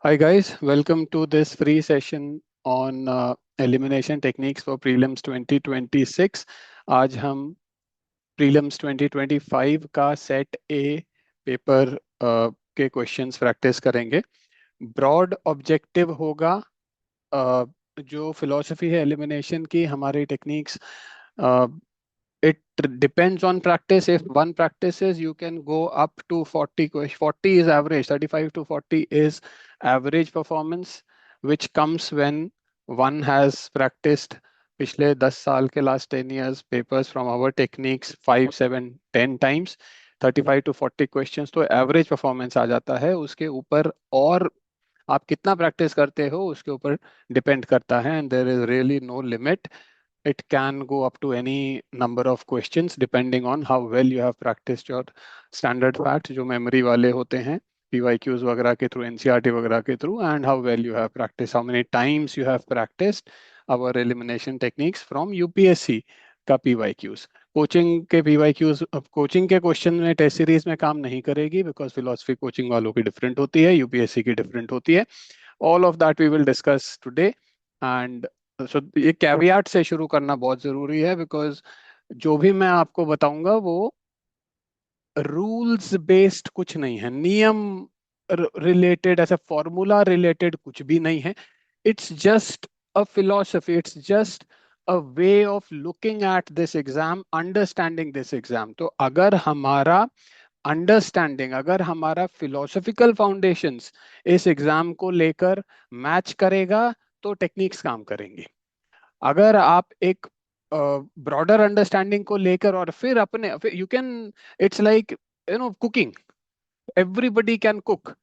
Hi guys, welcome to this free session on elimination techniques for prelims 2026. आज हम prelims 2025 का set ए paper के questions practice करेंगे। Broad objective होगा जो फिलॉसफी है एलिमिनेशन की, हमारी techniques it depends on practice. If one practices, you can go up to 40 questions. 40 is average, 35 to 40 is average performance, which comes when one has practiced पिछले 10 साल के last 10 years papers from our techniques 5, 7, 10 times. 35 to 40 questions तो average performance आ जाता है। उसके ऊपर और आप कितना प्रैक्टिस करते हो उसके ऊपर डिपेंड करता है, and there is really no limit. It can go up to any number of questions depending on how well you have practiced your standard facts जो memory वाले होते हैं PYQs वगैरह के थ्रू, NCERT वगैरह के through, and how well you have practiced, how many times you have practiced our elimination techniques from UPSC का PYQs. Coaching के PYQs, अब कोचिंग के क्वेश्चन में टेस्ट सीरीज में काम नहीं करेगी बिकॉज फिलोसफी कोचिंग वालों की डिफरेंट होती है, यूपीएससी की डिफरेंट होती है. All of that we will discuss today. And so ये कैवियाट से शुरू करना बहुत जरूरी है बिकॉज जो भी मैं आपको बताऊंगा वो रूल्स बेस्ड कुछ नहीं है, नियम रिलेटेड, ऐसा फॉर्मूला रिलेटेड कुछ भी नहीं है. It's just a philosophy, it's just a way of looking at this exam, understanding this exam. तो अगर हमारा अंडरस्टैंडिंग, अगर हमारा फिलोसफिकल फाउंडेशंस इस एग्जाम को लेकर मैच करेगा तो टेक्निक्स काम करेंगी. अगर आप एक ब्रॉडर अंडरस्टैंडिंग को लेकर और फिर अपने you can, it's like cooking, everybody can cook,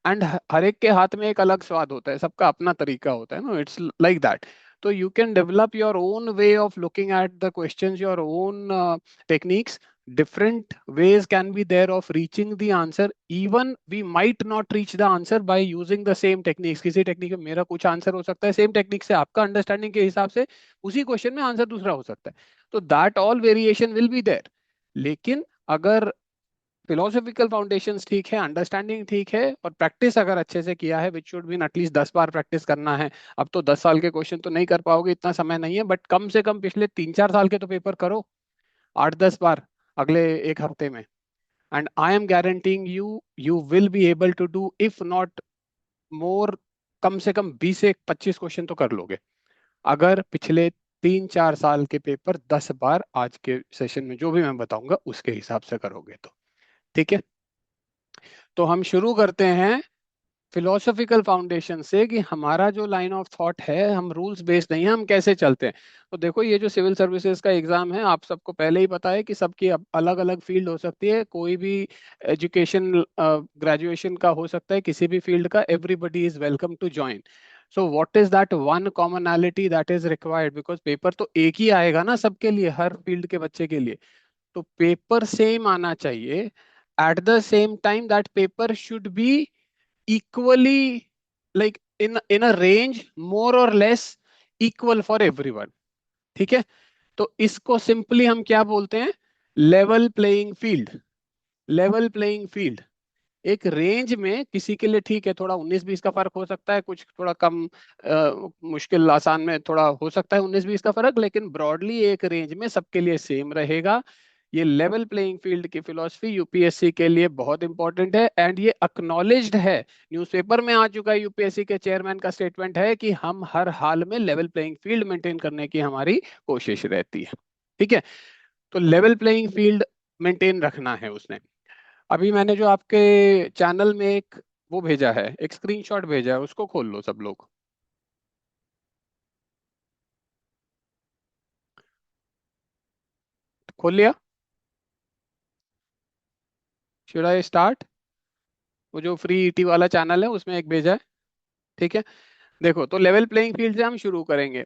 and हर एक के हाथ में एक अलग स्वाद होता है, सबका अपना तरीका होता है, नो इट्स लाइक दैट. तो you can develop your own way of looking at the questions, your own techniques. Different ways can be there of reaching the answer. Even we might not reach the answer by using the same techniques. किसी technique में मेरा कुछ answer हो सकता है, same technique से आपका understanding के हिसाब से उसी क्वेश्चन में आंसर दूसरा हो सकता है. तो that all variation will be there. लेकिन अगर फिलोसफिकल फाउंडेशंस ठीक है, अंडरस्टैंडिंग ठीक है, और प्रैक्टिस अगर अच्छे से किया है, विच शुड बीन एटलीस्ट 10 बार प्रैक्टिस करना है. अब तो 10 साल के क्वेश्चन तो नहीं कर पाओगे, इतना समय नहीं है, बट कम से कम पिछले 3-4 साल के तो पेपर करो 8-10 बार अगले एक हफ्ते में. And I am guaranteeing you, you will be able to do, if not more, कम से कम 20 से 25 क्वेश्चन तो कर लोगे अगर पिछले 3-4 साल के पेपर 10 बार आज के सेशन में जो भी मैं बताऊंगा उसके हिसाब से करोगे तो. ठीक है, तो हम शुरू करते हैं फिलोसफिकल फाउंडेशन से कि हमारा जो लाइन ऑफ थॉट है, हम रूल्स बेस्ड नहीं है, हम कैसे चलते हैं. तो देखो, ये जो सिविल सर्विसेज का एग्जाम है, आप सबको पहले ही पता है कि सबकी अलग अलग फील्ड हो सकती है. कोई भी एजुकेशन ग्रेजुएशन का हो सकता है, किसी भी फील्ड का. Everybody is welcome to join. So what is that one commonality that is required, because paper तो एक ही आएगा ना सबके लिए, हर फील्ड के बच्चे के लिए. तो पेपर सेम आना चाहिए. At the same time that paper should be equally, like in a range more or less equal for everyone. ठीक है, तो इसको सिंपली हम क्या बोलते हैं? Level playing field. Level playing field एक रेंज में किसी के लिए ठीक है, थोड़ा 19-20 का फर्क हो सकता है, कुछ थोड़ा कम मुश्किल आसान में थोड़ा हो सकता है 19-20 का फर्क, लेकिन ब्रॉडली एक रेंज में सबके लिए सेम रहेगा. ये लेवल प्लेइंग फील्ड की फिलॉसफी यूपीएससी के लिए बहुत इंपॉर्टेंट है, एंड ये अक्नॉलेज्ड है. न्यूज़पेपर में आ चुका है, यूपीएससी के चेयरमैन का स्टेटमेंट है कि हम हर हाल में लेवल प्लेइंग फील्ड मेंटेन करने की हमारी कोशिश रहती है. ठीक है, तो लेवल प्लेइंग फील्ड मेंटेन रखना है उसने. अभी मैंने जो आपके चैनल में एक वो भेजा है, एक स्क्रीनशॉट भेजा है, उसको खोल लो सब लोग. खोल लिया? Should I start? वो जो फ्री ईटी वाला चैनल है उसमें एक भेजा है. ठीक है, देखो, तो लेवल प्लेइंग फील्ड से हम शुरू करेंगे.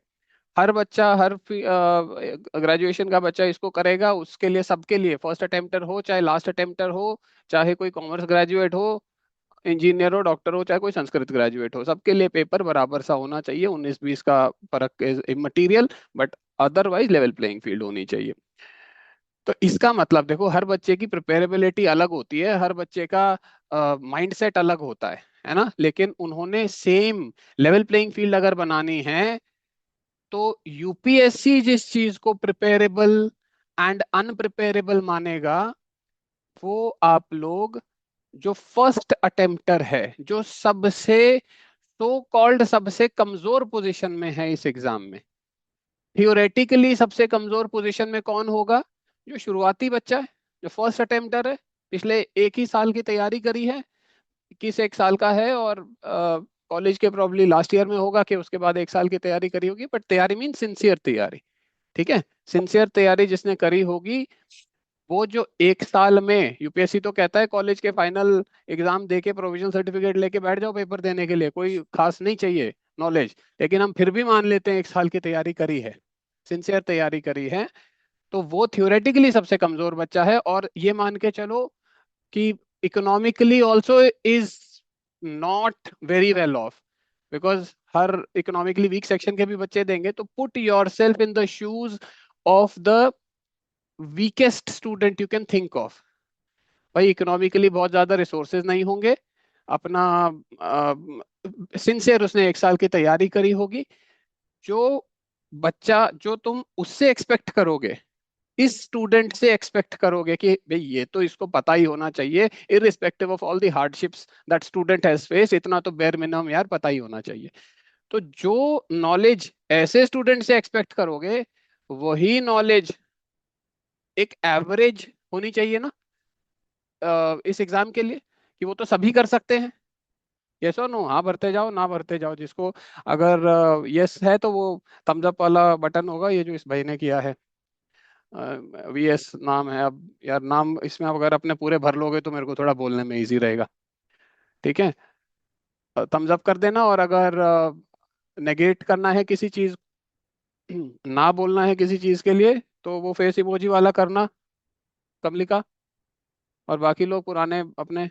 हर बच्चा, हर ग्रेजुएशन का बच्चा इसको करेगा. उसके लिए, सबके लिए, फर्स्ट अटेम्प्टर हो चाहे लास्ट अटेम्प्टर हो, चाहे कोई कॉमर्स ग्रेजुएट हो, इंजीनियर हो, डॉक्टर हो, चाहे कोई संस्कृत ग्रेजुएट हो, सबके लिए पेपर बराबर सा होना चाहिए. 19-20 का फर्क is immaterial, but otherwise level playing field होनी चाहिए. तो इसका मतलब देखो, हर बच्चे की प्रिपेरेबिलिटी अलग होती है, हर बच्चे का माइंडसेट अलग होता है ना। लेकिन उन्होंने सेम लेवल प्लेइंग फील्ड अगर बनानी है, तो यूपीएससी जिस चीज को प्रिपेरेबल एंड अनप्रिपेरेबल मानेगा, वो आप लोग जो फर्स्ट अटेम्प्टर है, जो सबसे सो कॉल्ड सबसे कमजोर पोजीशन में है इस एग्जाम में, थियोरेटिकली सबसे कमजोर पोजीशन में कौन होगा? जो शुरुआती बच्चा है, जो फर्स्ट अटेम्प्टर है, पिछले एक ही साल की तैयारी करी है, 21 एक साल का है, और कॉलेज के प्रॉब्ली लास्ट ईयर में होगा कि उसके बाद एक साल की तैयारी करी होगी, बट तैयारी मीन सिंसियर तैयारी। ठीक है, सिंसियर तैयारी जिसने करी होगी, वो जो एक साल में, यूपीएससी तो कहता है कॉलेज के फाइनल एग्जाम दे के प्रोविजनल सर्टिफिकेट लेके बैठ जाओ पेपर देने के लिए, कोई खास नहीं चाहिए नॉलेज, लेकिन हम फिर भी मान लेते हैं एक साल की तैयारी करी है, सिंसियर तैयारी करी है, तो वो थियोरेटिकली सबसे कमजोर बच्चा है। और ये मान के चलो कि economically also is not very well of, because her economically weak section के भी बच्चे देंगे। तो put your self in the shoes of the weakest student you can think of. भाई इकोनॉमिकली बहुत ज्यादा रिसोर्सेज नहीं होंगे, अपना सिंसियर उसने एक साल की तैयारी करी होगी, जो बच्चा जो तुम उससे एक्सपेक्ट करोगे, इस स्टूडेंट से एक्सपेक्ट करोगे कि भाई ये तो इसको पता ही होना चाहिए, irrespective of all the hardships that student has face, इतना तो बेयर मिनिमम यार पता ही होना चाहिए। तो जो नॉलेज ऐसे स्टूडेंट से एक्सपेक्ट करोगे, वही नॉलेज एक एवरेज होनी चाहिए ना इस एग्जाम के लिए, कि वो तो सभी कर सकते हैं। यस और नो? हाँ भरते जाओ, ना भरते जाओ, जिसको अगर यस है तो वो थम्स अप वाला बटन होगा, ये जो इस भाई ने किया है, वीएस नाम है। अब यार नाम इसमें आप अगर अपने पूरे भर लोगे तो मेरे को थोड़ा बोलने में इजी रहेगा। ठीक है, थम्स अप कर देना। और अगर नेगेट करना है किसी चीज, ना बोलना है किसी चीज के लिए, तो वो फेस इमोजी वाला करना, कमलिका। और बाकी लोग पुराने अपने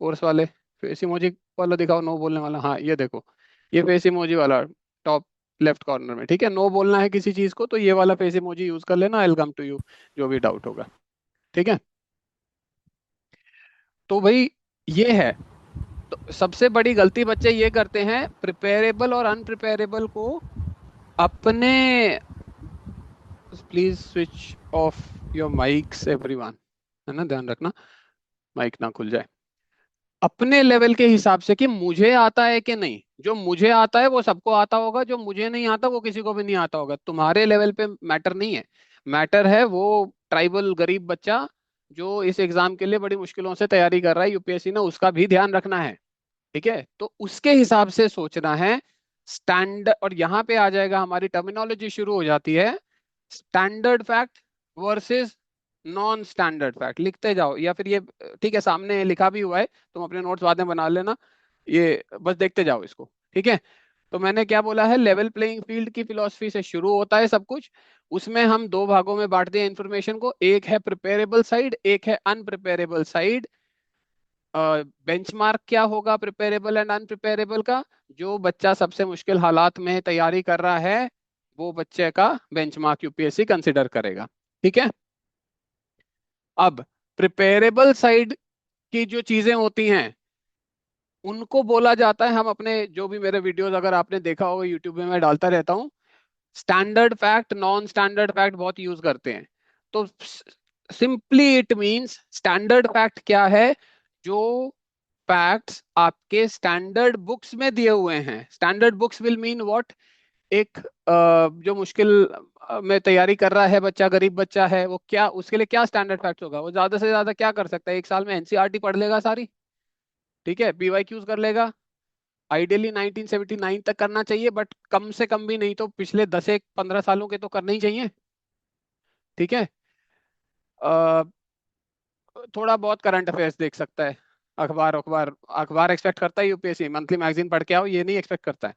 कोर्स वाले, फेस इमोजी वाला दिखाओ, नो बोलने वाला। हाँ ये देखो, ये फेस इमोजी वाला टॉप लेफ्ट कॉर्नर में। ठीक है, नो बोलना है किसी चीज को तो ये वाला फेस इमोजी यूज कर लेना, वेलकम टू यू, जो भी डाउट होगा। ठीक है, तो भाई ये है। तो सबसे बड़ी गलती बच्चे ये करते हैं, प्रिपेरेबल और अनप्रिपेरेबल को अपने, please switch off your mics everyone, है ना, ध्यान रखना माइक ना खुल जाए, अपने लेवल के हिसाब से कि मुझे आता है कि नहीं। जो मुझे आता है वो सबको आता होगा, जो मुझे नहीं आता वो किसी को भी नहीं आता होगा, तुम्हारे लेवल पे मैटर नहीं है। मैटर है वो ट्राइबल गरीब बच्चा जो इस एग्जाम के लिए बड़ी मुश्किलों से तैयारी कर रहा है यूपीएससी ने, उसका भी ध्यान रखना है। ठीक है, तो उसके हिसाब से सोचना है स्टैंडर्ड। और यहाँ पे आ जाएगा, हमारी टर्मिनोलॉजी शुरू हो जाती है, standard fact versus non standard fact. लिखते जाओ, या फिर ये ठीक है सामने लिखा भी हुआ है, तुम अपने नोट्स बाद में बना लेना, ये बस देखते जाओ इसको। ठीक है, तो मैंने क्या बोला है, लेवल प्लेइंग फील्ड की फिलॉसफी से शुरू होता है सब कुछ। उसमें हम दो भागों में बांटते हैं इंफॉर्मेशन को, एक है प्रिपेरेबल साइड, एक है अनप्रिपेरेबल साइड। बेंचमार्क क्या होगा प्रिपेरेबल एंड अनप्रिपेरेबल का? जो बच्चा सबसे मुश्किल हालात में तैयारी कर रहा है, वो बच्चे का बेंचमार्क यूपीएससी कंसिडर करेगा। ठीक है, अब प्रिपेरेबल साइड की जो चीजें होती हैं, उनको बोला जाता है, हम अपने जो भी मेरे वीडियोस अगर आपने देखा होगा यूट्यूब में मैं डालता रहता हूँ, standard fact non standard fact बहुत यूज करते हैं। तो simply it means, standard fact क्या है? जो फैक्ट्स आपके स्टैंडर्ड बुक्स में दिए हुए हैं। Standard books will mean what? एक जो मुश्किल में तैयारी कर रहा है बच्चा, गरीब बच्चा है, वो क्या, उसके लिए क्या स्टैंडर्ड फैक्ट्स होगा? वो ज्यादा से ज्यादा क्या कर सकता है, एक साल में एनसीईआरटी पढ़ लेगा सारी, ठीक है, पीवाईक्यूज कर लेगा, आइडियली 1979 तक करना चाहिए, बट कम से कम भी नहीं तो पिछले 10 एक 15 सालों के तो करने ही चाहिए। ठीक है, अ, थोड़ा बहुत करंट अफेयर्स देख सकता है, अखबार अखबार अखबार एक्सपेक्ट करता है यूपीएससी मंथली मैगजीन पढ़ के आओ, ये नहीं एक्सपेक्ट करता है।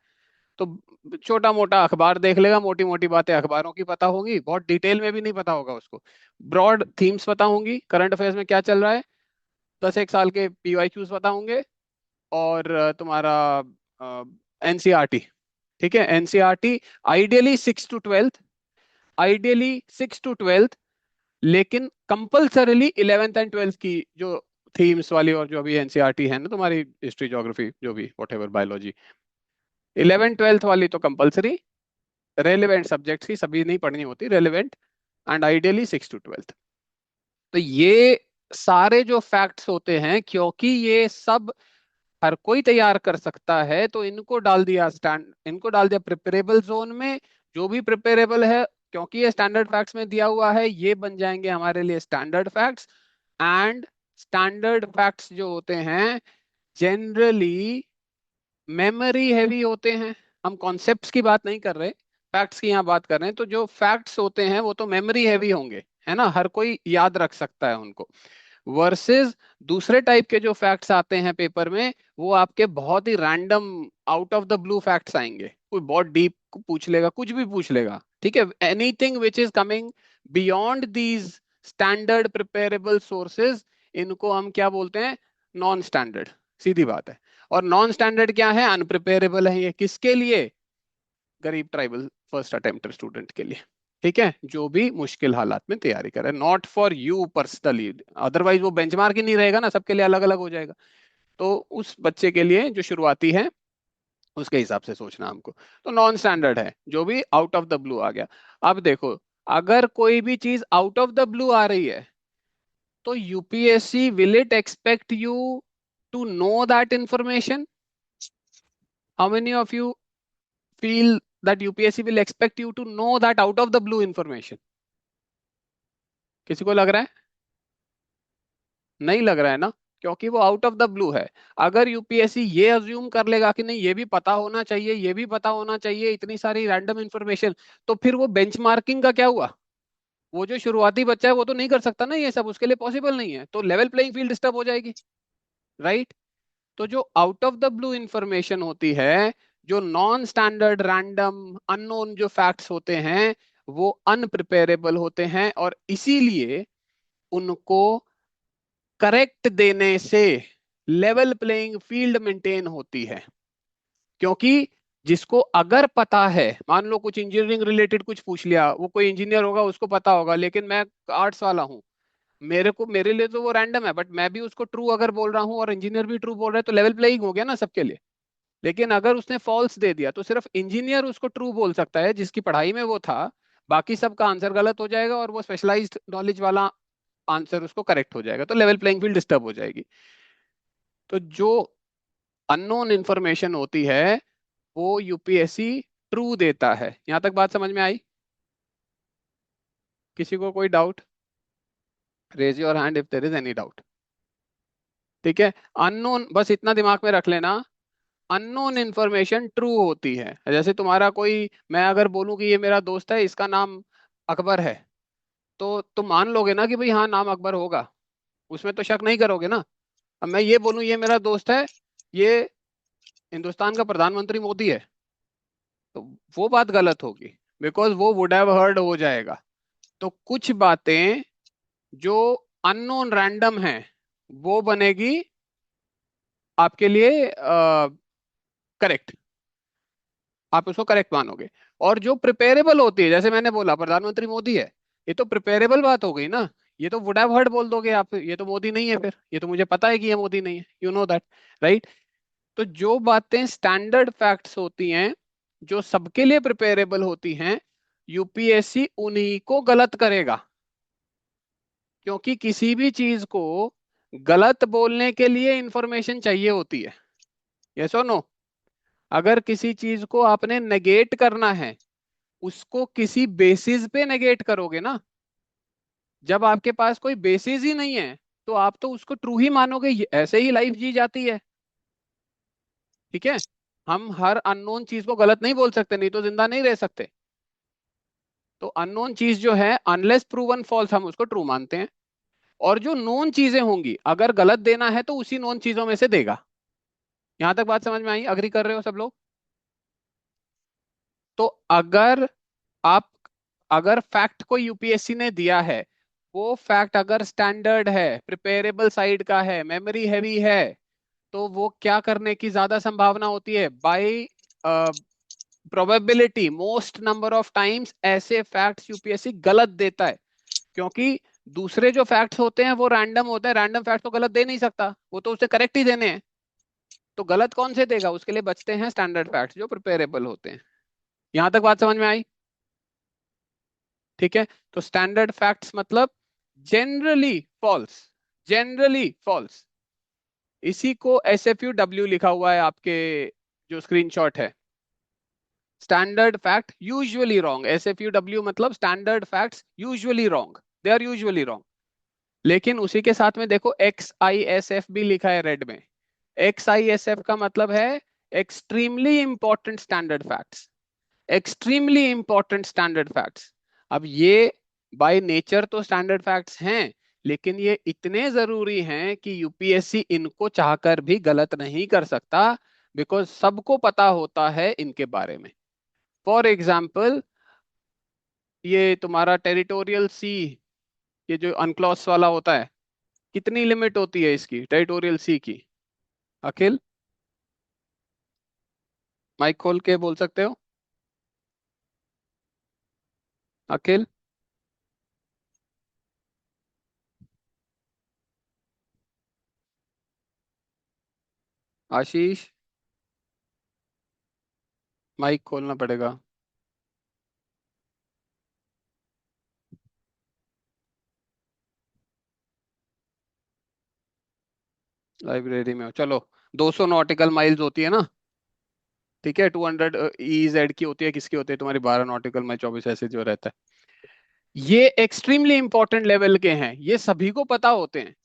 तो छोटा मोटा अखबार देख लेगा, मोटी मोटी बातें अखबारों की पता होगी, बहुत डिटेल में भी नहीं पता होगा उसको, ब्रॉड थीम्स पता होंगी, करंट अफेयर्स में क्या चल रहा है, 10 एक साल के पीवाईक्यूज पता होंगे, और तुम्हारा एनसीईआरटी। ठीक है, NCERT ideally 6 to 12th, ideally 6 to 12th लेकिन कंपल्सरीली 11th एंड 12th की जो थीम्स वाली और जो अभी एनसीईआरटी है ना तुम्हारी, हिस्ट्री ज्योग्राफी जो भी व्हाटएवर, बायोलॉजी, 11th 12th वाली तो कंपल्सरी, रेलिवेंट सब्जेक्ट्स की सभी नहीं पढ़नी होती, relevant, and ideally 6 to 12th। तो ये सारे जो फैक्ट्स होते हैं, क्योंकि ये सब हर कोई तैयार कर सकता है, तो इनको डाल दिया प्रिपेरेबल जोन में। जो भी प्रिपेरेबल है, क्योंकि ये स्टैंडर्ड फैक्ट्स में दिया हुआ है, ये बन जाएंगे हमारे लिए standard facts. And standard facts जो होते हैं जनरली मेमोरी हैवी होते हैं। हम कॉन्सेप्ट्स की बात नहीं कर रहे, फैक्ट्स की यहाँ बात कर रहे हैं। तो जो फैक्ट्स होते हैं वो तो मेमोरी हैवी होंगे, है ना, हर कोई याद रख सकता है उनको। वर्सेस दूसरे टाइप के जो फैक्ट्स आते हैं पेपर में, वो आपके बहुत ही random, out of the blue facts आएंगे। कोई बहुत डीप पूछ लेगा, कुछ भी पूछ लेगा, ठीक है, anything which is coming beyond these standard preparable sources, इनको हम क्या बोलते हैं, नॉन स्टैंडर्ड। सीधी बात है। और नॉन स्टैंडर्ड क्या है, अनप्रिपेरेबल है। ये किसके लिए, गरीब ट्राइबल फर्स्ट अटेम्प्टर स्टूडेंट के लिए, ठीक है, जो भी मुश्किल हालात में तैयारी करे, not for you personally, otherwise वो बेंचमार्क ही नहीं रहेगा ना, सबके लिए अलग अलग हो जाएगा। तो उस बच्चे के लिए जो शुरुआती है, उसके हिसाब से सोचना हमको। तो नॉन स्टैंडर्ड है जो भी आउट ऑफ द ब्लू आ गया। अब देखो, अगर कोई भी चीज आउट ऑफ द ब्लू आ रही है, तो UPSC will it expect you to know that information? How many of you feel that UPSC will expect you to know that out of the blue information? किसी को लग रहा है? नहीं लग रहा है ना, क्योंकि वो आउट ऑफ द ब्लू है। अगर यूपीएससी ये अज्यूम कर लेगा कि नहीं ये भी पता होना चाहिए, ये भी पता होना चाहिए, इतनी सारी रैंडम इंफॉर्मेशन, तो फिर वो बेंचमार्किंग का क्या हुआ? वो जो शुरुआती बच्चा है वो तो नहीं कर सकता ना ये सब, उसके लिए पॉसिबल नहीं है, तो लेवल प्लेइंग फील्ड डिस्टर्ब हो जाएगी, राइट? तो जो out of the blue information होती है, जो नॉन स्टैंडर्ड रैंडम अननोन जो फैक्ट्स होते हैं, वो अनप्रिपेरेबल होते हैं, और इसीलिए उनको करेक्ट देने से लेवल प्लेइंग फील्ड मेंटेन होती है। क्योंकि जिसको अगर पता है, मान लो कुछ इंजीनियरिंग रिलेटेड कुछ पूछ लिया, वो कोई इंजीनियर होगा उसको पता होगा, लेकिन मैं आर्ट्स वाला हूँ, मेरे लिए तो वो रैंडम है, बट मैं भी उसको ट्रू अगर बोल रहा हूँ और इंजीनियर भी ट्रू बोल रहा है, तो लेवल प्लेइंग हो गया ना सबके लिए। लेकिन अगर उसने फॉल्स दे दिया, तो सिर्फ इंजीनियर उसको ट्रू बोल सकता है जिसकी पढ़ाई में वो था, बाकी सबका आंसर गलत हो जाएगा, और वो स्पेशलाइज्ड नॉलेज वाला आंसर उसको करेक्ट हो जाएगा, तो लेवल प्लेइंग फील्ड डिस्टर्ब हो जाएगी। तो जो अननोन इंफॉर्मेशन होती है, वो यूपीएससी ट्रू देता है। यहां तक बात समझ में आई? किसी को कोई doubt? Raise your hand if there is any doubt. ठीक है, अननोन, बस इतना दिमाग में रख लेना, अननोन इंफॉर्मेशन ट्रू होती है। जैसे तुम्हारा कोई, मैं अगर बोलूं कि ये मेरा दोस्त है, इसका नाम अकबर है, तो तुम मान लोगे ना कि भाई हाँ नाम अकबर होगा, उसमें तो शक नहीं करोगे ना। अब मैं ये बोलूं ये मेरा दोस्त है, ये हिंदुस्तान का प्रधानमंत्री मोदी है, तो वो बात गलत होगी, बिकॉज वो वुड हैव हर्ड हो जाएगा। तो कुछ बातें जो अननोन रैंडम है, वो बनेगी आपके लिए करेक्ट, आप उसको करेक्ट मानोगे। और जो प्रिपेरेबल होती है, जैसे मैंने बोला प्रधानमंत्री मोदी है, ये तो प्रिपेरेबल बात हो गई ना, ये तो वुड हैव हर्ड बोल दोगे आप, ये तो मोदी नहीं है, फिर ये तो मुझे पता है कि ये मोदी नहीं है, यू नो दैट, राइट? तो जो बातें स्टैंडर्ड फैक्ट्स होती हैं, जो सबके लिए प्रिपेरेबल होती हैं, यूपीएससी उन्हीं को गलत करेगा। क्योंकि किसी भी चीज को गलत बोलने के लिए इंफॉर्मेशन चाहिए होती है, यस और नो? अगर किसी चीज को आपने नेगेट करना है, उसको किसी बेसिस पे नेगेट करोगे ना। जब आपके पास कोई बेसिस ही नहीं है, तो आप तो उसको ट्रू ही मानोगे, ऐसे ही लाइफ जी जाती है, ठीक है। हम हर अननोन चीज को गलत नहीं बोल सकते, नहीं तो जिंदा नहीं रह सकते। तो अननोन चीज जो है, अनलेस प्रूवन फॉल्स, हम उसको ट्रू मानते हैं। और जो नोन चीजें होंगी, अगर गलत देना है तो उसी नोन चीजों में से देगा। यहां तक बात समझ में आई? अग्री कर रहे हो सब लोग? तो अगर आप, अगर फैक्ट को यूपीएससी ने दिया है, वो फैक्ट अगर स्टैंडर्ड है, प्रिपेरेबल साइड का है, मेमोरी हैवी है, तो वो क्या करने की ज्यादा संभावना होती है? Bye probability, most number of times ऐसे फैक्ट्स यूपीएससी गलत देता है। क्योंकि दूसरे जो फैक्ट्स होते हैं वो रैंडम होते हैं, रैंडम फैक्ट तो गलत दे नहीं सकता, वो तो उसे करेक्ट ही देने हैं। तो गलत कौन से देगा, उसके लिए बचते हैं स्टैंडर्ड फैक्ट्स जो प्रिपेरेबल होते हैं। यहां तक बात समझ में आई? ठीक है, तो स्टैंडर्ड फैक्ट्स मतलब जनरली फॉल्स, जनरली फॉल्स। इसी को SFUW लिखा हुआ है आपके जो स्क्रीनशॉट है। Standard fact usually wrong, SFUW मतलब standard facts usually wrong, they are usually wrong. लेकिन उसी के साथ में देखो XISF भी लिखा है रेड में। XISF का मतलब है extremely important standard facts, extremely important standard facts. अब ये बाय नेचर तो स्टैंडर्ड फैक्ट्स हैं, लेकिन ये इतने जरूरी हैं कि यूपीएससी इनको चाहकर भी गलत नहीं कर सकता, बिकॉज सबको पता होता है इनके बारे में। फॉर एग्जाम्पल, ये तुम्हारा टेरिटोरियल सी, ये जो अनक्लॉस वाला होता है, कितनी लिमिट होती है इसकी टेरिटोरियल सी की? अखिल, माइक खोल के बोल सकते हो? अखिल, आशीष, माइक खोलना पड़ेगा। लाइब्रेरी में हो, चलो। 200 नॉटिकल माइल्स होती है ना, ठीक है। 200 EZ की होती है, किसकी होती है? तुम्हारी 12 नॉटिकल माइल, 24 ऐसे जो रहता है। ये एक्सट्रीमली इंपॉर्टेंट लेवल के हैं, ये सभी को पता होते हैं।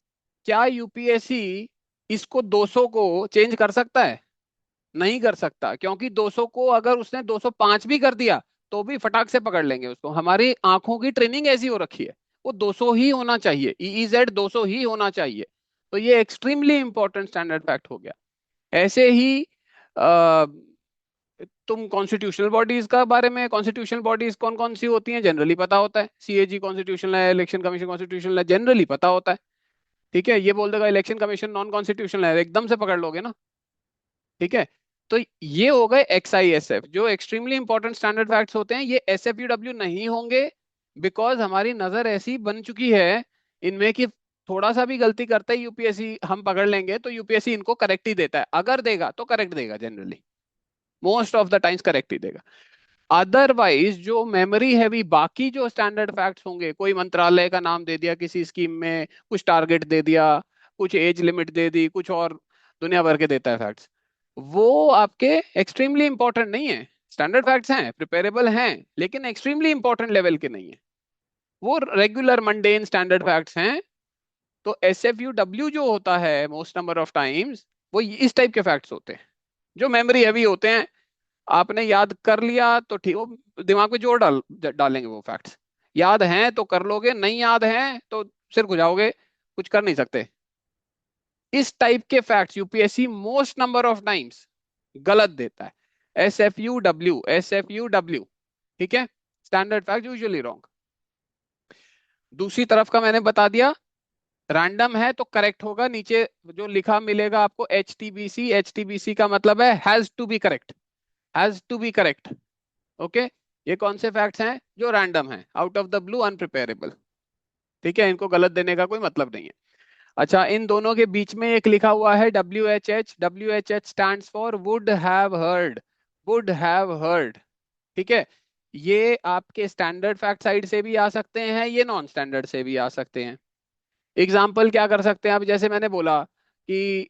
क्या यूपीएससी इसको 200 को चेंज कर सकता है? नहीं कर सकता, क्योंकि 200 को अगर उसने 205 भी कर दिया तो भी फटाक से पकड़ लेंगे उसको। हमारी आंखों की ट्रेनिंग ऐसी हो रखी है, वो 200 ही होना चाहिए, EEZ 200 ही होना चाहिए। तो ये एक्सट्रीमली इंपॉर्टेंट स्टैंडर्ड फैक्ट हो गया। ऐसे ही तुम कॉन्स्टिट्यूशनल बॉडीज का बारे में, कॉन्स्टिट्यूशनल बॉडीज कौन कौन सी होती हैं जनरली पता होता है। CAG कॉन्स्टिट्यूशनल है, इलेक्शन कमीशन कॉन्स्टिट्यूशनल है, जनरली पता होता है। ठीक है, ये बोल देगा इलेक्शन कमीशन नॉन कॉन्स्टिट्यूशनल है, एकदम से पकड़ लोगे ना। ठीक है, तो ये हो गए XISF जो एक्सट्रीमली इंपॉर्टेंट स्टैंडर्ड फैक्ट्स होते हैं। ये SFUW नहीं होंगे, बिकॉज हमारी नजर ऐसी बन चुकी है इनमें कि थोड़ा सा भी गलती करता है यूपीएससी, हम पकड़ लेंगे तो यूपीएससी इनको करेक्ट ही देता है। अगर देगा तो करेक्ट देगा, generally most of the times correct ही देगा। अदरवाइज जो मेमोरी हैवी बाकी जो स्टैंडर्ड फैक्ट्स होंगे, कोई मंत्रालय का नाम दे दिया किसी स्कीम में, कुछ टारगेट दे दिया, कुछ एज लिमिट दे दी, कुछ और दुनिया भर के देता है फैक्ट्स, वो आपके एक्सट्रीमली इंपॉर्टेंट नहीं है। स्टैंडर्ड फैक्ट्स हैं, प्रिपेरेबल हैं, लेकिन एक्सट्रीमली इंपॉर्टेंट लेवल के नहीं है, वो रेगुलर मंडेन स्टैंडर्ड फैक्ट्स हैं। तो SFUW जो होता है मोस्ट नंबर ऑफ टाइम्स, वो इस टाइप के फैक्ट्स होते हैं जो मेमोरी हैवी होते हैं। आपने याद कर लिया तो ठीक, वो दिमाग में जोर डालेंगे वो फैक्ट्स। याद हैं तो कर लोगे, नहीं याद हैं तो सिर खुजाओगे, कुछ कर नहीं सकते। इस टाइप के facts UPSC most number of times गलत देता है। SFUW, ठीक है, स्टैंडर्ड फैक्ट यूजुअली रॉन्ग। दूसरी तरफ का मैंने बता दिया, रैंडम है तो करेक्ट होगा, नीचे जो लिखा मिलेगा आपको HTBC। HTBC का मतलब है has to be correct, has to be correct. Okay, ये कौन से फैक्ट्स हैं जो रैंडम हैं, out of the blue, unpreparable. ठीक है, इनको गलत देने का कोई मतलब नहीं है। अच्छा, इन दोनों के बीच में एक लिखा हुआ है WHH। WHH stands for would have heard, would have heard. ठीक है, ये आपके स्टैंडर्ड फैक्ट साइड से भी आ सकते हैं, ये नॉन स्टैंडर्ड से भी आ सकते हैं। एग्जाम्पल क्या कर सकते हैं आप, जैसे मैंने बोला कि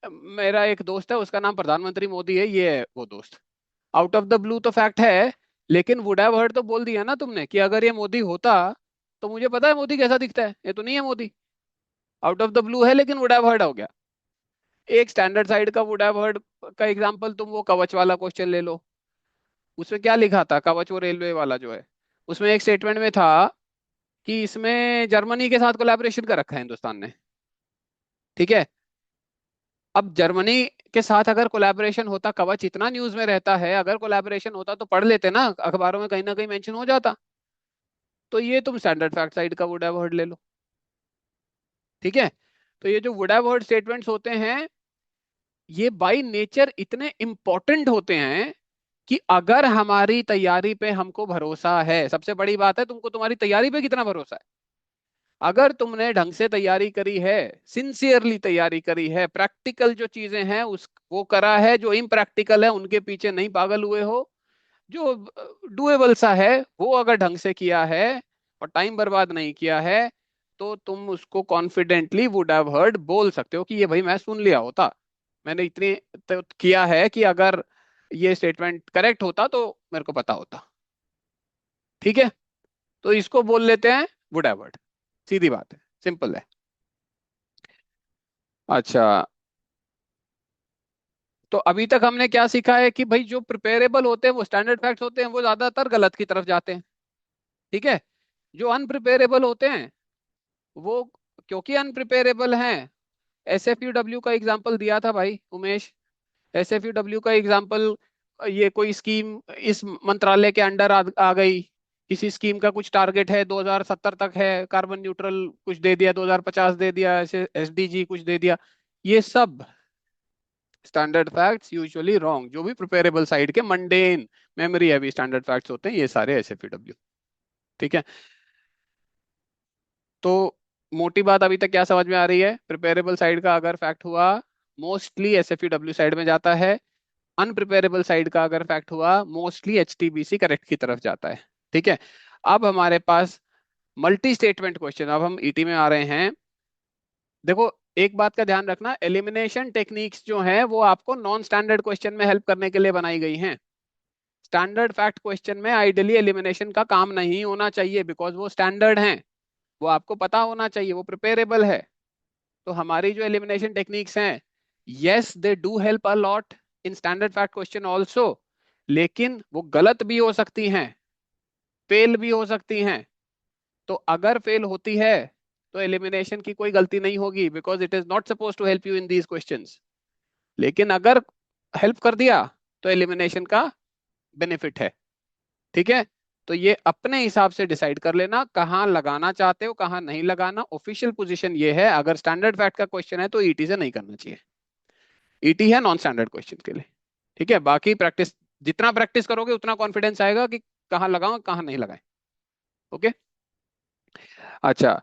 मेरा एक दोस्त है, उसका नाम प्रधानमंत्री मोदी है, ये है वो दोस्त। आउट ऑफ द ब्लू तो फैक्ट है, लेकिन वुड हैव हर्ड तो बोल दिया ना तुमने कि अगर ये मोदी होता तो मुझे पता है मोदी कैसा दिखता है, ये तो नहीं है Modi. Out of the blue है लेकिन वुड हैव हर्ड हो गया। एक स्टैंडर्ड साइड का वुड हैव हर्ड का एग्जांपल तुम वो कवच वाला क्वेश्चन ले लो। उसमें क्या लिखा था, कवच वो रेलवे वाला जो है, उसमें एक स्टेटमेंट में था कि इसमें जर्मनी के साथ कोलैबोरेशन कर रखा है हिंदुस्तान ने। ठीक है, अब जर्मनी के साथ अगर कोलैबोरेशन होता, कवच इतना न्यूज में रहता है, अगर कोलैबोरेशन होता तो पढ़ लेते ना, अखबारों में कहीं ना कहीं मेंशन हो जाता। तो ये तुम स्टैंडर्ड फैक्ट साइड का वुड हैव हर्ड ले लो। ठीक है, तो ये जो वुड हैव हर्ड स्टेटमेंट्स होते हैं, ये बाय नेचर इतने इंपॉर्टेंट होते हैं कि अगर हमारी तैयारी पे हमको भरोसा है, सबसे बड़ी बात है तुमको तुम्हारी तैयारी पे कितना भरोसा है। अगर तुमने ढंग से तैयारी करी है, सिंसियरली तैयारी करी है, प्रैक्टिकल जो चीजें हैं उस वो करा है, जो इम्प्रैक्टिकल है उनके पीछे नहीं पागल हुए हो, जो डुएबल सा है वो अगर ढंग से किया है और टाइम बर्बाद नहीं किया है, तो तुम उसको कॉन्फिडेंटली वुड हैव हर्ड बोल सकते हो कि ये भाई मैं सुन लिया होता, मैंने इतनी तो किया है कि अगर ये स्टेटमेंट करेक्ट होता तो मेरे को पता होता। ठीक है, तो इसको बोल लेते हैं वुड हैव हर्ड। सीधी बात है, सिंपल है। अच्छा, तो अभी तक हमने क्या सीखा है कि भाई जो प्रिपेरेबल होते हैं वो स्टैंडर्ड फैक्ट्स होते हैं, वो ज्यादातर गलत की तरफ जाते हैं। ठीक है, जो अनप्रिपेरेबल होते हैं वो, क्योंकि अनप्रिपेरेबल हैं, एसएफयूडब्ल्यू का एग्जांपल दिया था भाई उमेश। एसएफयूडब्ल्यू का एग्जांपल, ये कोई स्कीम इस मंत्रालय के अंडर आ गई, किसी स्कीम का कुछ टारगेट है 2070 तक है, कार्बन न्यूट्रल कुछ दे दिया, 2050 दे दिया, ऐसे एसडीजी कुछ दे दिया, ये सब स्टैंडर्ड फैक्ट्स यूजुअली रॉन्ग। जो भी प्रिपेरेबल साइड के mundane memory heavy standard facts होते हैं ये सारे एसएफयूडब्ल्यू। ठीक है, तो मोटी बात अभी तक क्या समझ में आ रही है? प्रिपेरेबल साइड का अगर फैक्ट हुआ मोस्टली एसएफईडब्ल्यू साइड में जाता है, अनप्रिपेरेबल साइड का अगर फैक्ट हुआ मोस्टली एचटीबीसी करेक्ट की तरफ जाता है। ठीक है, अब हमारे पास मल्टी स्टेटमेंट क्वेश्चन, अब हम ईटी में आ रहे हैं। देखो, एक बात का ध्यान रखना, एलिमिनेशन टेक्निक्स जो हैं वो आपको नॉन स्टैंडर्ड क्वेश्चन में हेल्प करने के लिए बनाई गई हैं। स्टैंडर्ड फैक्ट क्वेश्चन में आइडियली एलिमिनेशन का काम नहीं होना चाहिए, बिकॉज वो स्टैंडर्ड हैं, वो आपको पता होना चाहिए, वो प्रिपेरेबल है। तो हमारी जो एलिमिनेशन टेक्निक्स हैं, yes they do help a lot in standard fact question also, लेकिन वो गलत भी हो सकती हैं, फेल भी हो सकती हैं। तो अगर फेल होती है तो एलिमिनेशन की कोई गलती नहीं होगी, because it is not suppose to help you in these questions. लेकिन अगर हेल्प कर दिया तो एलिमिनेशन का बेनिफिट है। ठीक है, तो ये अपने हिसाब से डिसाइड कर लेना कहाँ लगाना चाहते हो कहाँ नहीं लगाना। ऑफिशियल पोजीशन ये है, अगर स्टैंडर्ड फैक्ट का क्वेश्चन है तो ईटी से नहीं करना चाहिए, ईटी है नॉन स्टैंडर्ड क्वेश्चन के लिए। ठीक है, बाकी प्रैक्टिस, जितना प्रैक्टिस करोगे उतना कॉन्फिडेंस आएगा कि कहाँ लगाओ कहाँ नहीं लगाए। ओके, अच्छा,